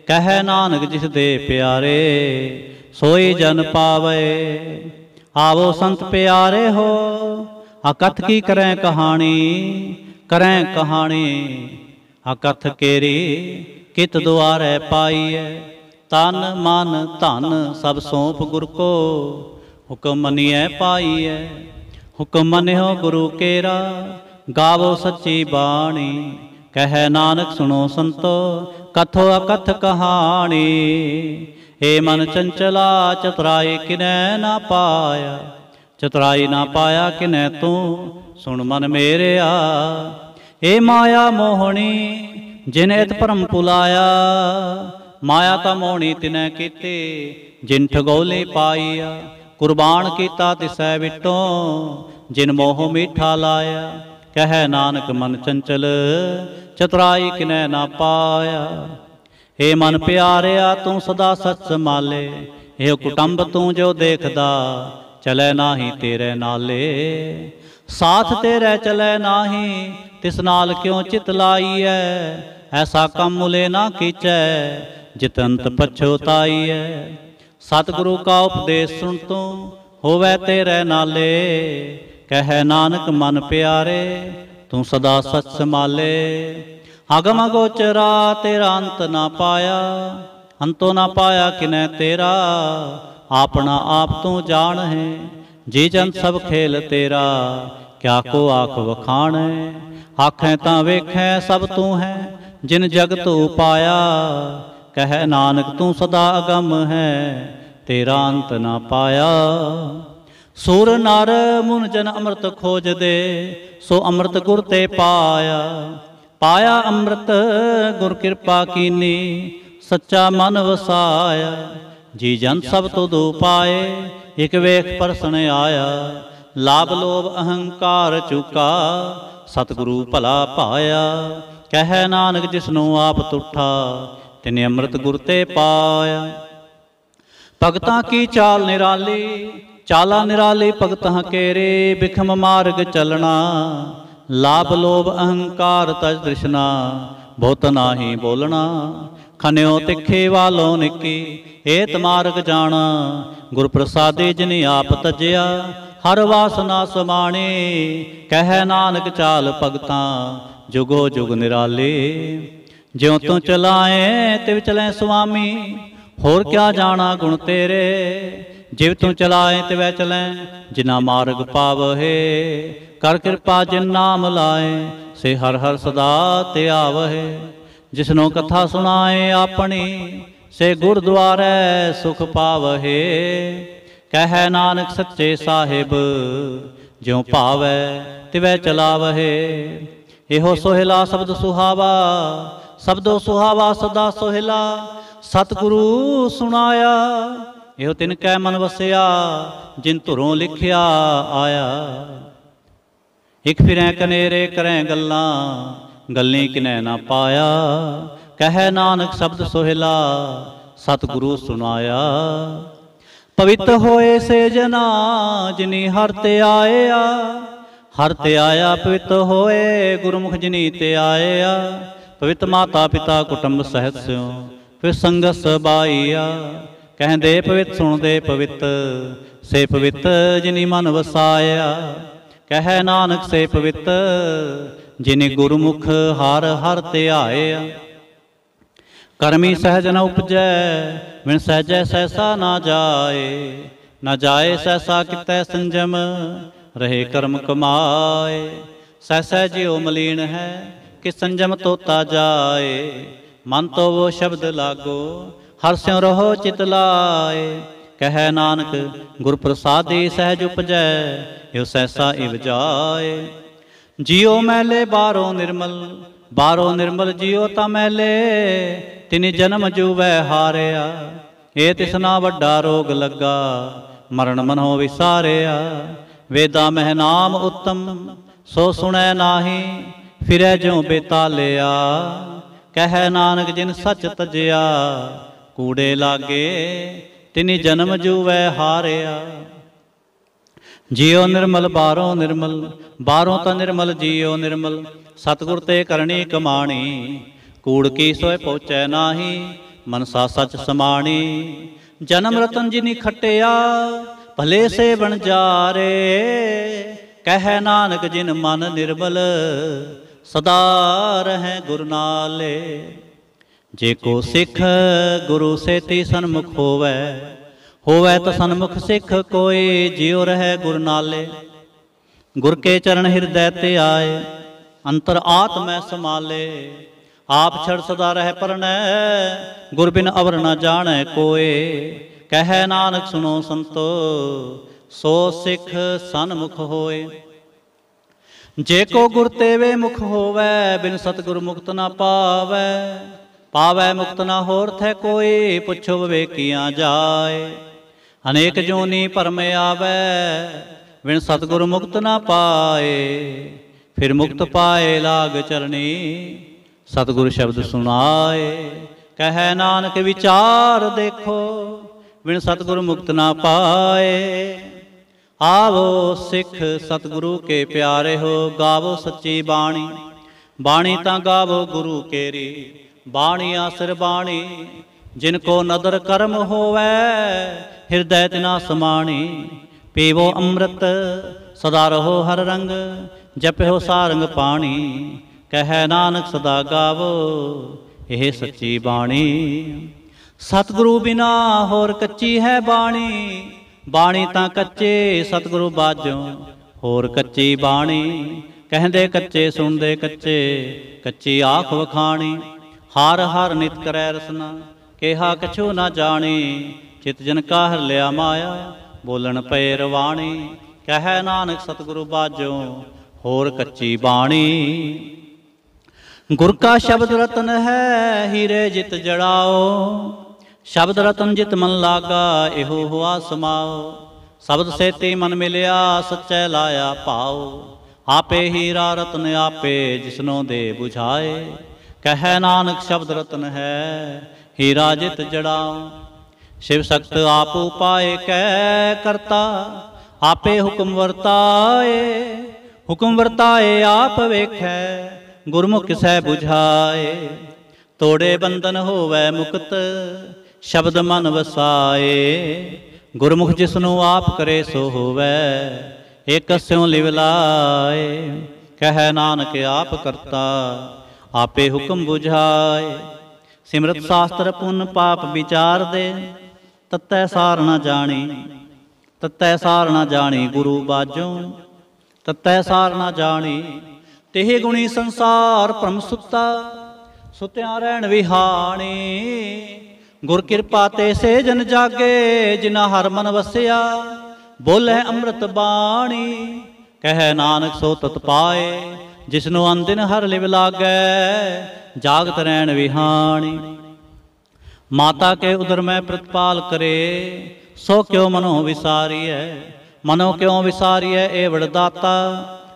कह नानक जिस दे प्यारे, सोई जन पावे। आवो संत प्यारे हो, अकथ की करें कहानी। करें कहानी अकथ केरी, कित द्वारे पाईए। तन मन धन सब सौंप गुर को, हुक्म मनिए पाईए। हुक्म मनियो गुरु केरा, गावो सच्ची बाणी। कह नानक सुनो संतो, कथो अकथ कहानी। हे मन चंचला चतुराई किनै ना पाया, चतुराई ना पाया किनै तू, सुन मन मेरेया। हे माया मोहनी जिन इत भरम पुलाया, माया ता मोहनी तिनै कीती, जिन ठगोली पाईया। कुर्बान कीता तिसै विटों, जिन मोह मीठा लाया। कह नानक मन चंचल, चतुराई किनै ना पाया। हे मन प्यारिया तू सदा सच संभाले, हे कुटुंब तू जो देखदा, चलै नाही तेरे नाले। साथ तेरे चलै नाही, तिस नाल क्यों चित लाईऐ। ऐसा कम मुले ना कीचै, जित अंत पछोताईऐ। सतगुरु का उपदेश सुन तू, होवै तेरे नाले। कह नानक मन प्यारे, तू सदा सच संभाले। अगम गोचरा तेरा अंत ना पाया, अंतो ना पाया किनै तेरा। अपना आप तू जान है, जी जंत सब खेल तेरा। क्या को आख वखाण है, आखें तां वेखें सब तू है, जिन जगत उपाया। कह नानक तू सदा अगम है, तेरा अंत ना पाया। सुर नर मुन जन अमृत खोज दे, सो अमृत गुर ते पाया। पाया अमृत गुर कृपा कीनी, सच्चा मन वसाया। जी जन सब तुद पाए, एक वेख परसण आया। ਲਾਭ ਲੋਭ ਅਹੰਕਾਰ ਚੁਕਾ, ਸਤਿਗੁਰੂ ਭਲਾ ਭਾਇਆ। ਕਹਿ ਨਾਨਕ ਜਿਸਨੂੰ ਆਪ ਤੁਠਾ, ਤਿਨੇ ਅੰਮ੍ਰਿਤ ਗੁਰ ਤੇ ਪਾਇਆ। ਭਗਤਾਂ ਕੀ ਚਾਲ ਨਿਰਾਲੀ, ਚਾਲਾ ਨਿਰਾਲੀ ਭਗਤਾਂ ਕੇਰੇ। ਬਿਖਮ ਮਾਰਗ ਚਲਣਾ, ਲਾਭ ਲੋਭ ਅਹੰਕਾਰ ਤਜ ਤ੍ਰਿਸ਼ਨਾ। ਬਹੁਤ ਨਾਹੀ ਬੋਲਣਾ, ਖਨਿਓ ਤਿੱਖੇ ਵਾਲੋਂ ਨਿੱਕੀ। ਏਤ ਮਾਰਗ ਜਾਣਾ, ਗੁਰ ਪ੍ਰਸਾਦੇ ਜਿਨੇ ਆਪ ਤਜਿਆ। ਹਰ ਵਾਸਨਾ ਸਮਾਣੇ, ਕਹਿ ਨਾਨਕ ਚਾਲ ਭਗਤਾਂ ਜੁਗੋ ਜੁਗ ਨਿਰਾਲੇ। ਜਿਉ ਤੂੰ ਚਲਾਏ ਤਿਵ ਚਲੈ ਸੁਆਮੀ, ਹੋਰ ਕਿਆ ਜਾਣਾ ਗੁਣ ਤੇਰੇ। ਜਿਵ ਤੂੰ ਚਲਾਏ ਤਿਵੈ ਚਲੈ, ਜਿਨਾ ਮਾਰਗ ਪਾਵਹਿ। ਕਰ ਕਿਰਪਾ ਜਿਨ ਨਾਮ ਲਾਏ, ਸੇ ਹਰ ਹਰ ਸਦਾ ਤੇ ਆਵਹਿ। ਜਿਸਨੂੰ ਕਥਾ ਸੁਣਾਏ ਆਪਣੀ, ਸੇ ਗੁਰਦੁਆਰੈ ਸੁਖ ਪਾਵਹਿ। ਕਹਿ ਨਾਨਕ ਸੱਚੇ ਸਾਹਿਬ, ਜਿਉ ਭਾਵੈ ਤਿਵੈ ਚਲਾਵਹਿ। ਇਹੋ ਸੋਹਿਲਾ ਸ਼ਬਦ ਸੁਹਾਵਾ, ਸ਼ਬਦੋ ਸੁਹਾਵਾ ਸਦਾ ਸੋਹਿਲਾ। ਸਤਿਗੁਰੂ ਸੁਣਾਇਆ, ਇਹੋ ਤਿਨ ਕੈ ਮਨ ਵਸਿਆ। ਜਿਨ ਧੁਰੋਂ ਲਿਖਿਆ ਆਇਆ। ਇਕ ਫਿਰੈ ਕਨੇਰੇ ਕਰੈ ਗੱਲਾਂ, ਗੱਲੀ ਕਿਨੈ ਨਾ ਪਾਇਆ। ਕਹਿ ਨਾਨਕ ਸ਼ਬਦ ਸੋਹਿਲਾ, ਸਤਿਗੁਰੂ ਸੁਣਾਇਆ। ਪਵਿੱਤ ਹੋਏ ਸੇ ਜਨਾ, ਜਿਨੀ ਹਰਿ ਤੇ ਆਇਆ। ਹਰਿ ਤੇ ਆਇਆ ਪਵਿੱਤ ਹੋਏ, ਗੁਰਮੁਖ ਜਿਨੀ ਤੇ ਆਇਆ। ਪਵਿੱਤ ਮਾਤਾ ਪਿਤਾ ਕੁਟੁੰਬ ਸਹਿਤ ਸਿਉ, ਫਿਰ ਸੰਗਤ ਸਬਾਈਆ। ਕਹਿੰਦੇ ਪਵਿੱਤ ਸੁਣਦੇ ਪਵਿੱਤ, ਸੇ ਪਵਿੱਤ ਜਿਨੀ ਮਨ ਵਸਾਇਆ। ਕਹਿ ਨਾਨਕ ਸੇ ਪਵਿੱਤ, ਜਿਨੇ ਗੁਰਮੁਖ ਹਰ ਹਰ ਧਿਆਇਆ। ਕਰਮੀ ਸਹਿਜ ਨ ਉਪਜੈ, ਵਿਣ ਸਹਿਜੈ ਸਹਿਸਾ ਨਾ ਜਾਏ। ਨਾ ਜਾਏ ਸਹਿਸਾ ਕਿਤੈ ਸੰਜਮ, ਰਹੇ ਕਰਮ ਕਮਾਏ। ਸਹਿਸੈ ਜਿਉ ਮਲੀਨ ਹੈ, ਕਿ ਸੰਜਮ ਤੋਤਾ ਜਾਏ। ਮਨ ਤੋ ਵੋ ਸ਼ਬਦ ਲਾਗੋ, ਹਰਿ ਸਿਉ ਰਹੋ ਚਿਤ ਲਾਏ। ਕਹਿ ਨਾਨਕ ਗੁਰ ਪ੍ਰਸਾਦੀ ਸਹਿਜ ਉਪਜੈ, ਇਹੋ ਸਹਿਸਾ ਇਵ ਜਾਏ। ਜਿਉ ਮੈਲੇ ਬਾਹਰੋਂ ਨਿਰਮਲ, ਬਾਹਰੋਂ ਨਿਰਮਲ ਜਿਉ ਤਾਂ ਮੈਲੇ। ਤਿਨ ਜਨਮ ਜੂਵੈ ਹਾਰਿਆ, ਇਹ ਤਿਸਨਾ ਵੱਡਾ ਰੋਗ ਲੱਗਾ। ਮਰਨ ਮਨੋ ਵਿਸਾਰਿਆ, ਵੇਦਾਂ ਮਹਿ ਨਾਮ ਉੱਤਮ। ਸੋ ਸੁਣੈ ਨਾਹੀ, ਫਿਰੈ ਜਿਉ ਬੇਤਾਲਿਆ। ਕਹਿ ਨਾਨਕ ਜਿਨ ਸੱਚ ਤਜਿਆ, ਕੂੜੇ ਲਾਗੇ। ਤਿਨੀ ਜਨਮ ਜੂਵੈ ਹਾਰਿਆ। ਜਿਉ ਨਿਰਮਲ ਬਾਹਰੋਂ ਨਿਰਮਲ, ਬਾਹਰੋਂ ਤਾਂ ਨਿਰਮਲ ਜਿਉ ਨਿਰਮਲ। ਸਤਿਗੁਰ ਤੇ ਕਰਨੀ ਕਮਾਣੀ, ਕੂੜ ਕੀ ਸੋਇ ਪਹੁੰਚੈ ਨਾਹੀ। ਮਨਸਾ ਸੱਚ ਸਮਾਣੀ, ਜਨਮ ਰਤਨ ਜਿਨੀ ਖਟਿਆ। ਭਲੇ ਸੇ ਬਣ ਜਾਰੇ, ਕਹਿ ਨਾਨਕ ਜਿਨ ਮਨ ਨਿਰਮਲ। ਸਦਾ ਰਹਿ ਗੁਰ ਨਾਲੇ। ਜੇ ਕੋ ਸਿੱਖ ਗੁਰੂ ਸੇਤੀ ਸਨਮੁਖ ਹੋਵੈ, ਹੋਵੈ ਤਾਂ ਸਨਮੁਖ ਸਿੱਖ ਕੋਇ। ਜਿਉ ਰਹਿ ਗੁਰ ਨਾਲੇ, ਗੁਰ ਕੇ ਚਰਨ ਹਿਰਦੈ ਤੇ ਆਏ। ਅੰਤਰ ਆਤਮੈ ਸਮਾਲੇ, ਆਪ ਛੜ ਸਦਾ ਰਹਿ ਪਰਣੈ। ਗੁਰ ਬਿਨ ਅਵਰ ਨ ਜਾਣੈ ਕੋਇ। ਕਹਿ ਨਾਨਕ ਸੁਨੋ ਸੰਤੋ, ਸੋ ਸਿੱਖ ਸਨਮੁਖ ਹੋਏ। ਜੇ ਕੋ ਗੁਰ ਤੇਵੇ ਮੁਖ ਹੋਵੈ, ਬਿਨ ਸਤਿਗੁਰ ਮੁਕਤ ਨਾ ਪਾਵੈ। ਪਾਵੈ ਮੁਕਤ ਨਾ ਹੋਰ ਥੈ ਕੋਈ, ਪੁੱਛੋ ਵਿਵੇਕੀਆਂ ਜਾਏ। ਅਨੇਕ ਜੋਨੀ ਭਰਮ ਆਵੈ, ਬਿਨ ਸਤਿਗੁਰ ਮੁਕਤ ਨਾ ਪਾਏ। ਫਿਰ ਮੁਕਤ ਪਾਏ ਲਾਗ ਚਰਣੀ, ਸਤਿਗੁਰ ਸ਼ਬਦ ਸੁਣਾਏ। ਕਹਿ ਨਾਨਕ ਵਿਚਾਰ ਦੇਖੋ, ਬਿਨ ਸਤਿਗੁਰ ਮੁਕਤ ਨਾ ਪਾਏ। ਆਵੋ ਸਿੱਖ ਸਤਿਗੁਰੂ ਕੇ ਪਿਆਰੇ ਹੋ, ਗਾਵੋ ਸੱਚੀ ਬਾਣੀ। ਬਾਣੀ ਤਾਂ ਗਾਵੋ ਗੁਰੂ ਕੇਰੀ, ਬਾਣੀ ਆਸਰ ਬਾਣੀ। ਜਿਨ ਕੋ ਨਦਰ ਕਰਮ ਹੋਵੈ, ਹਿਰਦੈ ਤਿਨਾ ਸਮਾਣੀ। ਪੀਵੋ ਅੰਮ੍ਰਿਤ ਸਦਾ ਰਹੋ ਹਰ ਰੰਗ, ਜਪਿਓ ਸਾਰੰਗ ਪਾਣੀ। ਕਹਿ ਨਾਨਕ ਸਦਾ ਗਾਵੋ, ਇਹ ਸੱਚੀ ਬਾਣੀ। ਸਤਿਗੁਰੂ ਬਿਨਾ ਹੋਰ ਕੱਚੀ ਹੈ ਬਾਣੀ। ਬਾਣੀ ਤਾਂ ਕੱਚੇ ਸਤਿਗੁਰੂ ਬਾਝੋਂ, ਹੋਰ ਕੱਚੀ ਬਾਣੀ। ਕਹਿੰਦੇ ਕੱਚੇ ਸੁਣਦੇ ਕੱਚੇ, ਕੱਚੀ ਆਖ ਵਖਾਣੀ। ਹਰ ਹਰ ਨਿਤ ਕਰੈ ਰਸਨਾ, ਕਿਹਾ ਕਛੂ ਨਾ ਜਾਣੀ। ਚਿਤ ਜਨ ਕਾ ਹਰ ਲਿਆ ਮਾਇਆ, ਬੋਲਣ ਪਏ ਰਵਾਣੀ। ਕਹਿ ਨਾਨਕ ਸਤਿਗੁਰੂ ਬਾਝੋਂ, ਹੋਰ ਕੱਚੀ ਬਾਣੀ। ਗੁਰ ਕਾ ਸ਼ਬਦ ਰਤਨ ਹੈ, ਹੀਰੇ ਜਿਤ ਜੜਾਓ। ਸ਼ਬਦ ਰਤਨ ਜਿਤ ਮਨ ਲਾਗਾ, ਇਹੋ ਹੁਆ ਸਮਾਓ। ਸ਼ਬਦ ਸੇਤੀ ਮਨ ਮਿਲਿਆ ਸੱਚੈ ਲਾਇਆ ਭਾਉ। ਆਪੇ ਹੀਰਾ ਰਤਨ ਆਪੇ ਜਿਸਨੋਂ ਦੇ ਬੁਝਾਏ। ਕਹੈ ਨਾਨਕ ਸ਼ਬਦ ਰਤਨ ਹੈ ਹੀਰਾ ਜਿਤ ਜੜਾਉ। शिव सख्त आप उपाय कै करता आपे हुक्म वर्ताए। हुक्म वर्ताए आप वेखै गुरमुख सै बुझाए। तोड़े बंधन होवै मुक्त शब्द मन वसाए। गुरमुख जिसनों आप करे सो होवै एक स्यों लिव लाए। कह नानक आप करता आपे हुक्म बुझाए। सिमरत शास्त्र पुन पाप विचार दे तत्तै सार न जानी। तत्तै सार न जानी गुरु बाजों तत्तै सार न जानी। तेहि गुणी संसार भ्रम सुता सुत्या रहन विहाणी। गुर कृपा ते से जन जागे जिना हर मन वसिया। बोले अमृत बाणी कह नानक सो तत पाए। जिसनों अनदिन हर लिव लागै जागत रहन विहाणी। माता के उदर में प्रतिपाल करे सो क्यों मनो विसारिय। मनो क्यों विसारिय ए वरदाता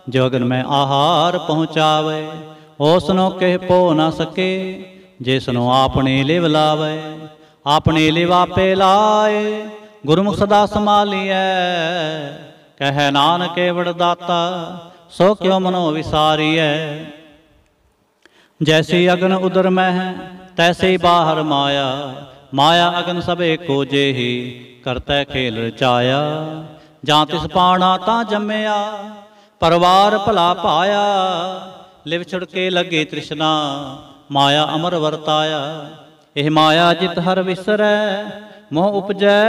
जो अगन में आहार पहुँचावे। ओसनो कह पो न सके जिसनो आपने लिव लावे। आपने लिव आपे लाए गुरमुख सदा संभालिय। कह नानक वरदाता सो क्यों मनो विसारिय। जैसी अगन उदर में है तैसे ही बाहर माया। माया अगन सब एको जेही करतै खेल रचाया। जां तिस पाना तां जम्मया परवार भला पाया। लिव छुड़के लगे तृष्णा माया अमर वरताया। एह माया जित हर विसरै मोह उपजै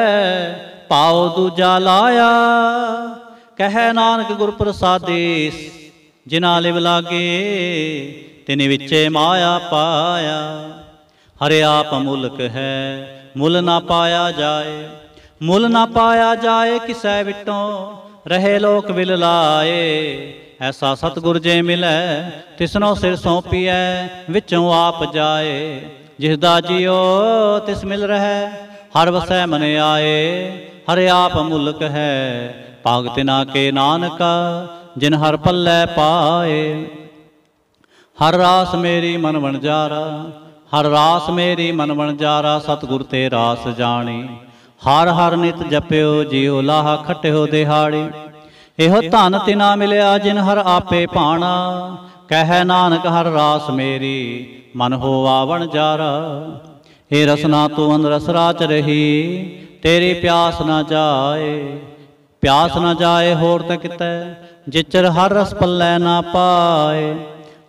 पाओ दूजा लाया। कह नानक गुर प्रसादी जिना लिव लागे तिन विचे माया पाया। हरे आप मुल्क है मुल ना पाया जाए। मुल ना पाया जाए किसै विटों रहे लोक विल लाए। ऐसा सतगुर जे मिलै तिसनों सिर सौंपिए विचों आप जाए। जिसदा जियो तिस मिल रहे हर वसै मन आए। हरे आप मुल्क है भाग तिना के नानका जिन हर पल्लै पाए। हर रास मेरी मन वणजारा हर रास मेरी मन वणजारा। सतगुर ते रास जानी हर हर नित जप्यो जियो लाहा खट्यो दिहाड़ी। एहो धन तिना मिलिया जिन हर आपे भाणा। कह नानक हर रास मेरी मन होवा वणजारा। हे रसना तू अन रस राच रही तेरी प्यास न जाए। प्यास न जाए होर त कितै जिचर हर रस पल्लै ना पाए।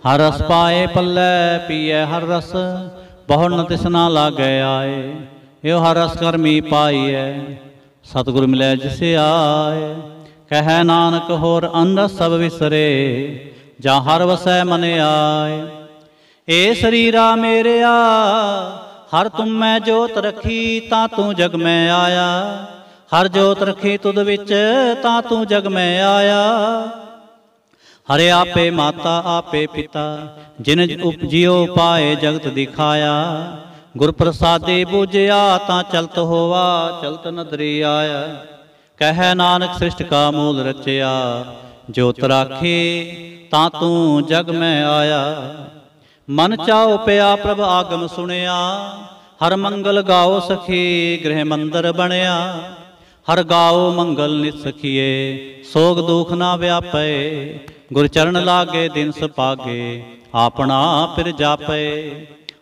हर रस पाए पल्लै पीए हर रस बहु न तिसना लागै आए। यो हर रस करमी पाईए सतगुर मिलै जिसे आए। कह नानक होर अन रस सब विसरे जा हर वसै मन आए। ए शरीरा मेरेया हर तुम मैं जोत रखी तां तू जग में आया। हर जोत रखी तुद विच तां तू जग में आया। हरे आपे माता आपे पिता जिन जियो पाए जगत दिखाया। गुर प्रसादे बूझया तां चलत होवा चलत नदरी आया। कह नानक सृष्टि का मूल रचया जोत राखी तां तू जग में आया। मन चाओ पिया प्रभ आगम सुनिया। हर मंगल गाओ सखी गृह मंदिर बनया। हर गाओ मंगल नित सखिए सोग दुख ना व्यापे। गुर चरण लागे दिन सपागे आपना फिर जापे।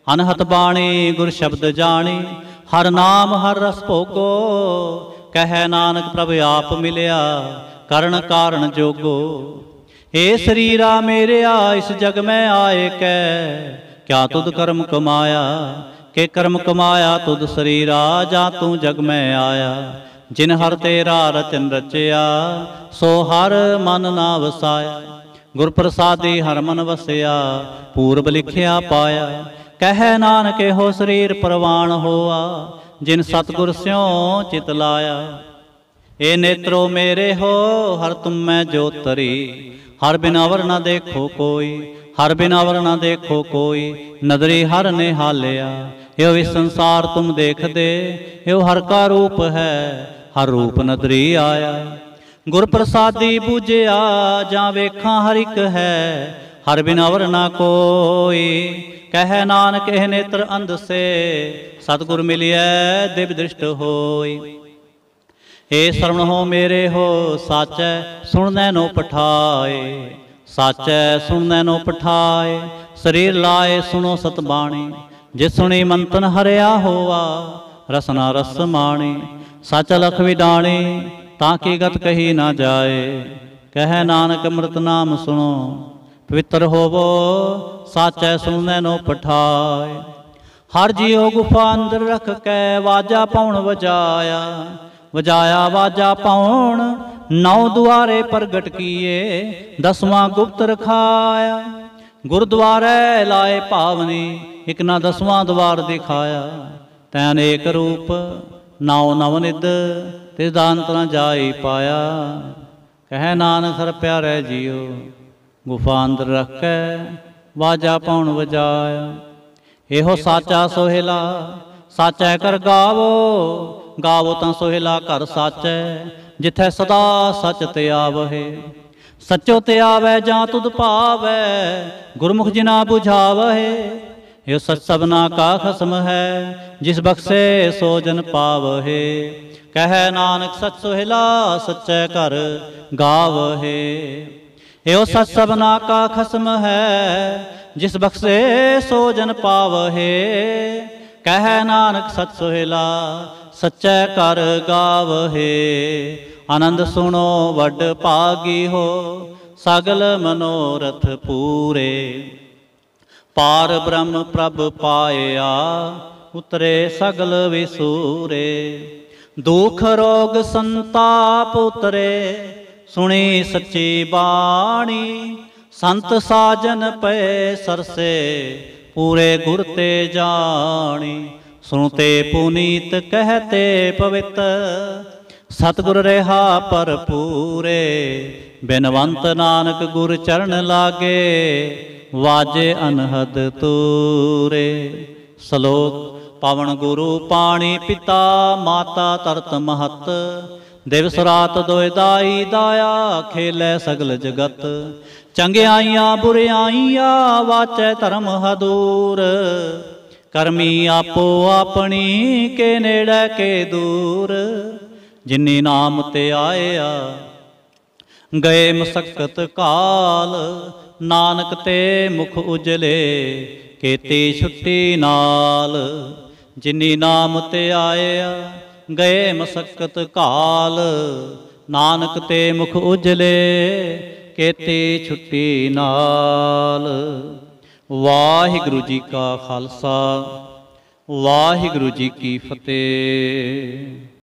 अनहत बाणी गुर शब्द जानी हर नाम हर रस भोगो। कह नानक प्रभ आप मिलिया करण कारण जोगो। हे शरीरा मेरेया इस जग में आए कै क्या तुद कर्म कमाया। के कर्म कमाया तुद शरीरा जा तू जग में आया। जिन हर तेरा रचन रचया सो हर मन ना वसाया। गुर प्रसादी हर मन वसया पूर्व लिखिया पाया। कह नानक हो शरीर परवान होआ जिन सतगुर स्यों चित लाया। ए नेत्रो मेरे हो हर तुम मैं जोतरी। हर बिन अवर न देखो कोई हर बिन अवर न देखो कोई। नदरी हर ने हालिया यो इस संसार तुम देख दे। यो हर का रूप है ਹਰ ਰੂਪ ਨਦਰੀ ਆਇਆ। ਗੁਰ ਪ੍ਰਸਾਦੀ ਬੂਝਿਆ ਜਾਂ ਵੇਖਾਂ ਹਰ ਇੱਕ ਹੈ, ਹਰ ਬਿਨ ਅਵਰ ਨਾ ਕੋਈ। ਕਹਿ ਨਾਨਕ ਇਹ ਨੇਤਰ ਅੰਧ ਸੇ, ਸਤਿਗੁਰ ਮਿਲਿਐ ਦਿਵ ਦ੍ਰਿਸ਼ਟ ਹੋਈ। ਏ ਸਰਵਣ ਹੋ ਮੇਰੇ ਹੋ ਸਾਚੈ, ਸੁਣਨੈ ਨੋ ਪਠਾਏ। ਸਾਚੈ ਸੁਣਨੈ ਨੋ ਪਠਾਏ, ਸਰੀਰ ਲਾਏ ਸੁਣੋ ਸਤ ਬਾਣੀ। ਜਿਸ ਸੁਣੀ ਮੰਤਨ ਹਰਿਆ ਹੋਆ, ਰਸਨਾ ਰਸ ਮਾਣੀ। ਸਚ ਲਖ ਵਿਡਾਣੀ, ਤਾਂ ਕੀ ਗਤ ਕਹੀ ਨਾ ਜਾਏ। ਕਹਿ ਨਾਨਕ ਅੰਮ੍ਰਿਤ ਨਾਮ ਸੁਣੋ, ਪਵਿੱਤਰ ਹੋਵੋ ਸਾਚੈ ਸੁਣਨੈ ਨੋ ਪਠਾਏ। ਹਰ ਜੀਉ ਗੁਫਾ ਅੰਦਰ ਰਖ ਕੇ, ਵਾਜਾ ਪਾਉਣ ਵਜਾਇਆ। ਵਜਾਇਆ ਵਾਜਾ ਪਾਉਣ, ਨੌ ਦੁਆਰੇ ਪ੍ਰਗਟ ਕੀਏ। ਦਸਵਾਂ ਗੁਪਤ ਰਖਾਇਆ, ਗੁਰਦੁਆਰੇ ਲਾਏ ਭਾਵਨੀ। ਇਕ ਨਾ ਦਸਵਾਂ ਦਵਾਰ ਦਿਖਾਇਆ, ਤੈ ਅਨੇਕ ਰੂਪ ਨਾਉ ਨਵਨਿਧ। ਤਿਸ ਦਾ ਅੰਤ ਨ ਜਾਈ ਪਾਇਆ। ਕਹਿ ਨਾਨਕ ਹਰ ਪਿਆਰੇ ਜੀਓ, ਗੁਫਾ ਅੰਦਰ ਰੱਖ ਕੇ ਵਾਜਾ ਪਾਉਣ ਵਜਾਇਆ। ਇਹੋ ਸਾਚਾ ਸੋਹਿਲਾ, ਸਾਚੈ ਕਰ ਗਾਵੋ। ਗਾਵੋ ਤਾਂ ਸੋਹਿਲਾ ਘਰ ਸਾਚੈ, ਜਿੱਥੈ ਸਦਾ ਸਚ ਤੇ ਆਵਹਿ। ਸਚੋ ਤੇ ਆਵੈ ਜਾਂ ਤੁਧ ਭਾਵੈ, ਗੁਰਮੁਖ ਜਿਨਾ ਬੁਝਾਵਹਿ। ਇਹ ਸਚ ਸਭਨਾ ਕਾ ਖਸਮ ਹੈ, ਜਿਸ ਬਖਸ਼ੇ ਸੋ ਜਨ ਪਾਵਹਿ। ਕਹਿ ਨਾਨਕ ਸਚ ਸੋਹਿਲਾ, ਸਚੈ ਘਰ ਗਾਵਹਿ। ਇਹੋ ਸਚ ਸਭਨਾ ਕਾ ਖਸਮ ਹੈ, ਜਿਸ ਬਖਸ਼ੇ ਸੋ ਜਨ ਪਾਵਹਿ। ਕਹਿ ਨਾਨਕ ਸਚ ਸੋਹਿਲਾ, ਸਚੈ ਘਰ ਗਾਵਹਿ। ਆਨੰਦ ਸੁਣੋ ਵੱਡ ਭਾਗੀ ਹੋ, ਸਗਲ ਮਨੋਰਥ ਪੂਰੇ। ਪਾਰ ਬ੍ਰਹਮ ਪ੍ਰਭ ਪਾਇਆ, ਉਤਰੇ ਸਗਲ ਵਿਸੂਰੇ। ਦੁਖ ਰੋਗ ਸੰਤਾਪ ਉਤਰੇ, ਸੁਣੀ ਸੱਚੀ ਬਾਣੀ। ਸੰਤ ਸਾਜਨ ਪਏ ਸਰਸੇ, ਪੂਰੇ ਗੁਰ ਤੇ ਜਾਣੀ। ਸੁਣਤੇ ਪੁਨੀਤ ਕਹਤੇ ਪਵਿੱਤ, ਸਤਿਗੁਰ ਰਿਹਾ ਭਰਪੂਰੇ। ਬਿਨਵੰਤ ਨਾਨਕ ਗੁਰ ਚਰਨ ਲਾਗੇ, ਵਾਜੇ ਅਨਹਦ ਤੂਰੇ। ਸ਼ਲੋਕ ਪਵਨ ਗੁਰੂ ਪਾਣੀ ਪਿਤਾ, ਮਾਤਾ ਤਰਤ ਮਹਤ। ਦਿਵਸ ਰਾਤ ਦੋਇ ਦਾਈ ਦਾਇਆ, ਖੇਲੇ ਸਗਲ ਜਗਤ। ਚੰਗਿਆਈਆਂ ਬੁਰਿਆਈਆਂ, ਵਾਚੈ ਧਰਮ ਹਦੂਰ। ਕਰਮੀ ਆਪੋ ਆਪਣੀ, ਕੇ ਨੇੜੇ ਕੇ ਦੂਰ। ਜਿਨੀ ਨਾਮ ਤੇ ਆਇਆ, ਗਏ ਮਸਕਤ ਕਾਲ। ਨਾਨਕ ਤੇ ਮੁਖ ਉਜਲੇ, ਕੀਤੀ ਛੁੱਟੀ ਨਾਲ। ਜਿਨੀ ਨਾਮ ਤੇ ਆਇਆ, ਗਏ ਮਸਕਤ ਕਾਲ। ਨਾਨਕ ਤੇ ਮੁਖ ਉਜਲੇ, ਕੀਤੀ ਛੁੱਟੀ ਨਾਲ। ਵਾਹਿਗੁਰੂ ਜੀ ਕਾ ਖਾਲਸਾ, ਵਾਹਿਗੁਰੂ ਜੀ ਕੀ ਫਤਿਹ।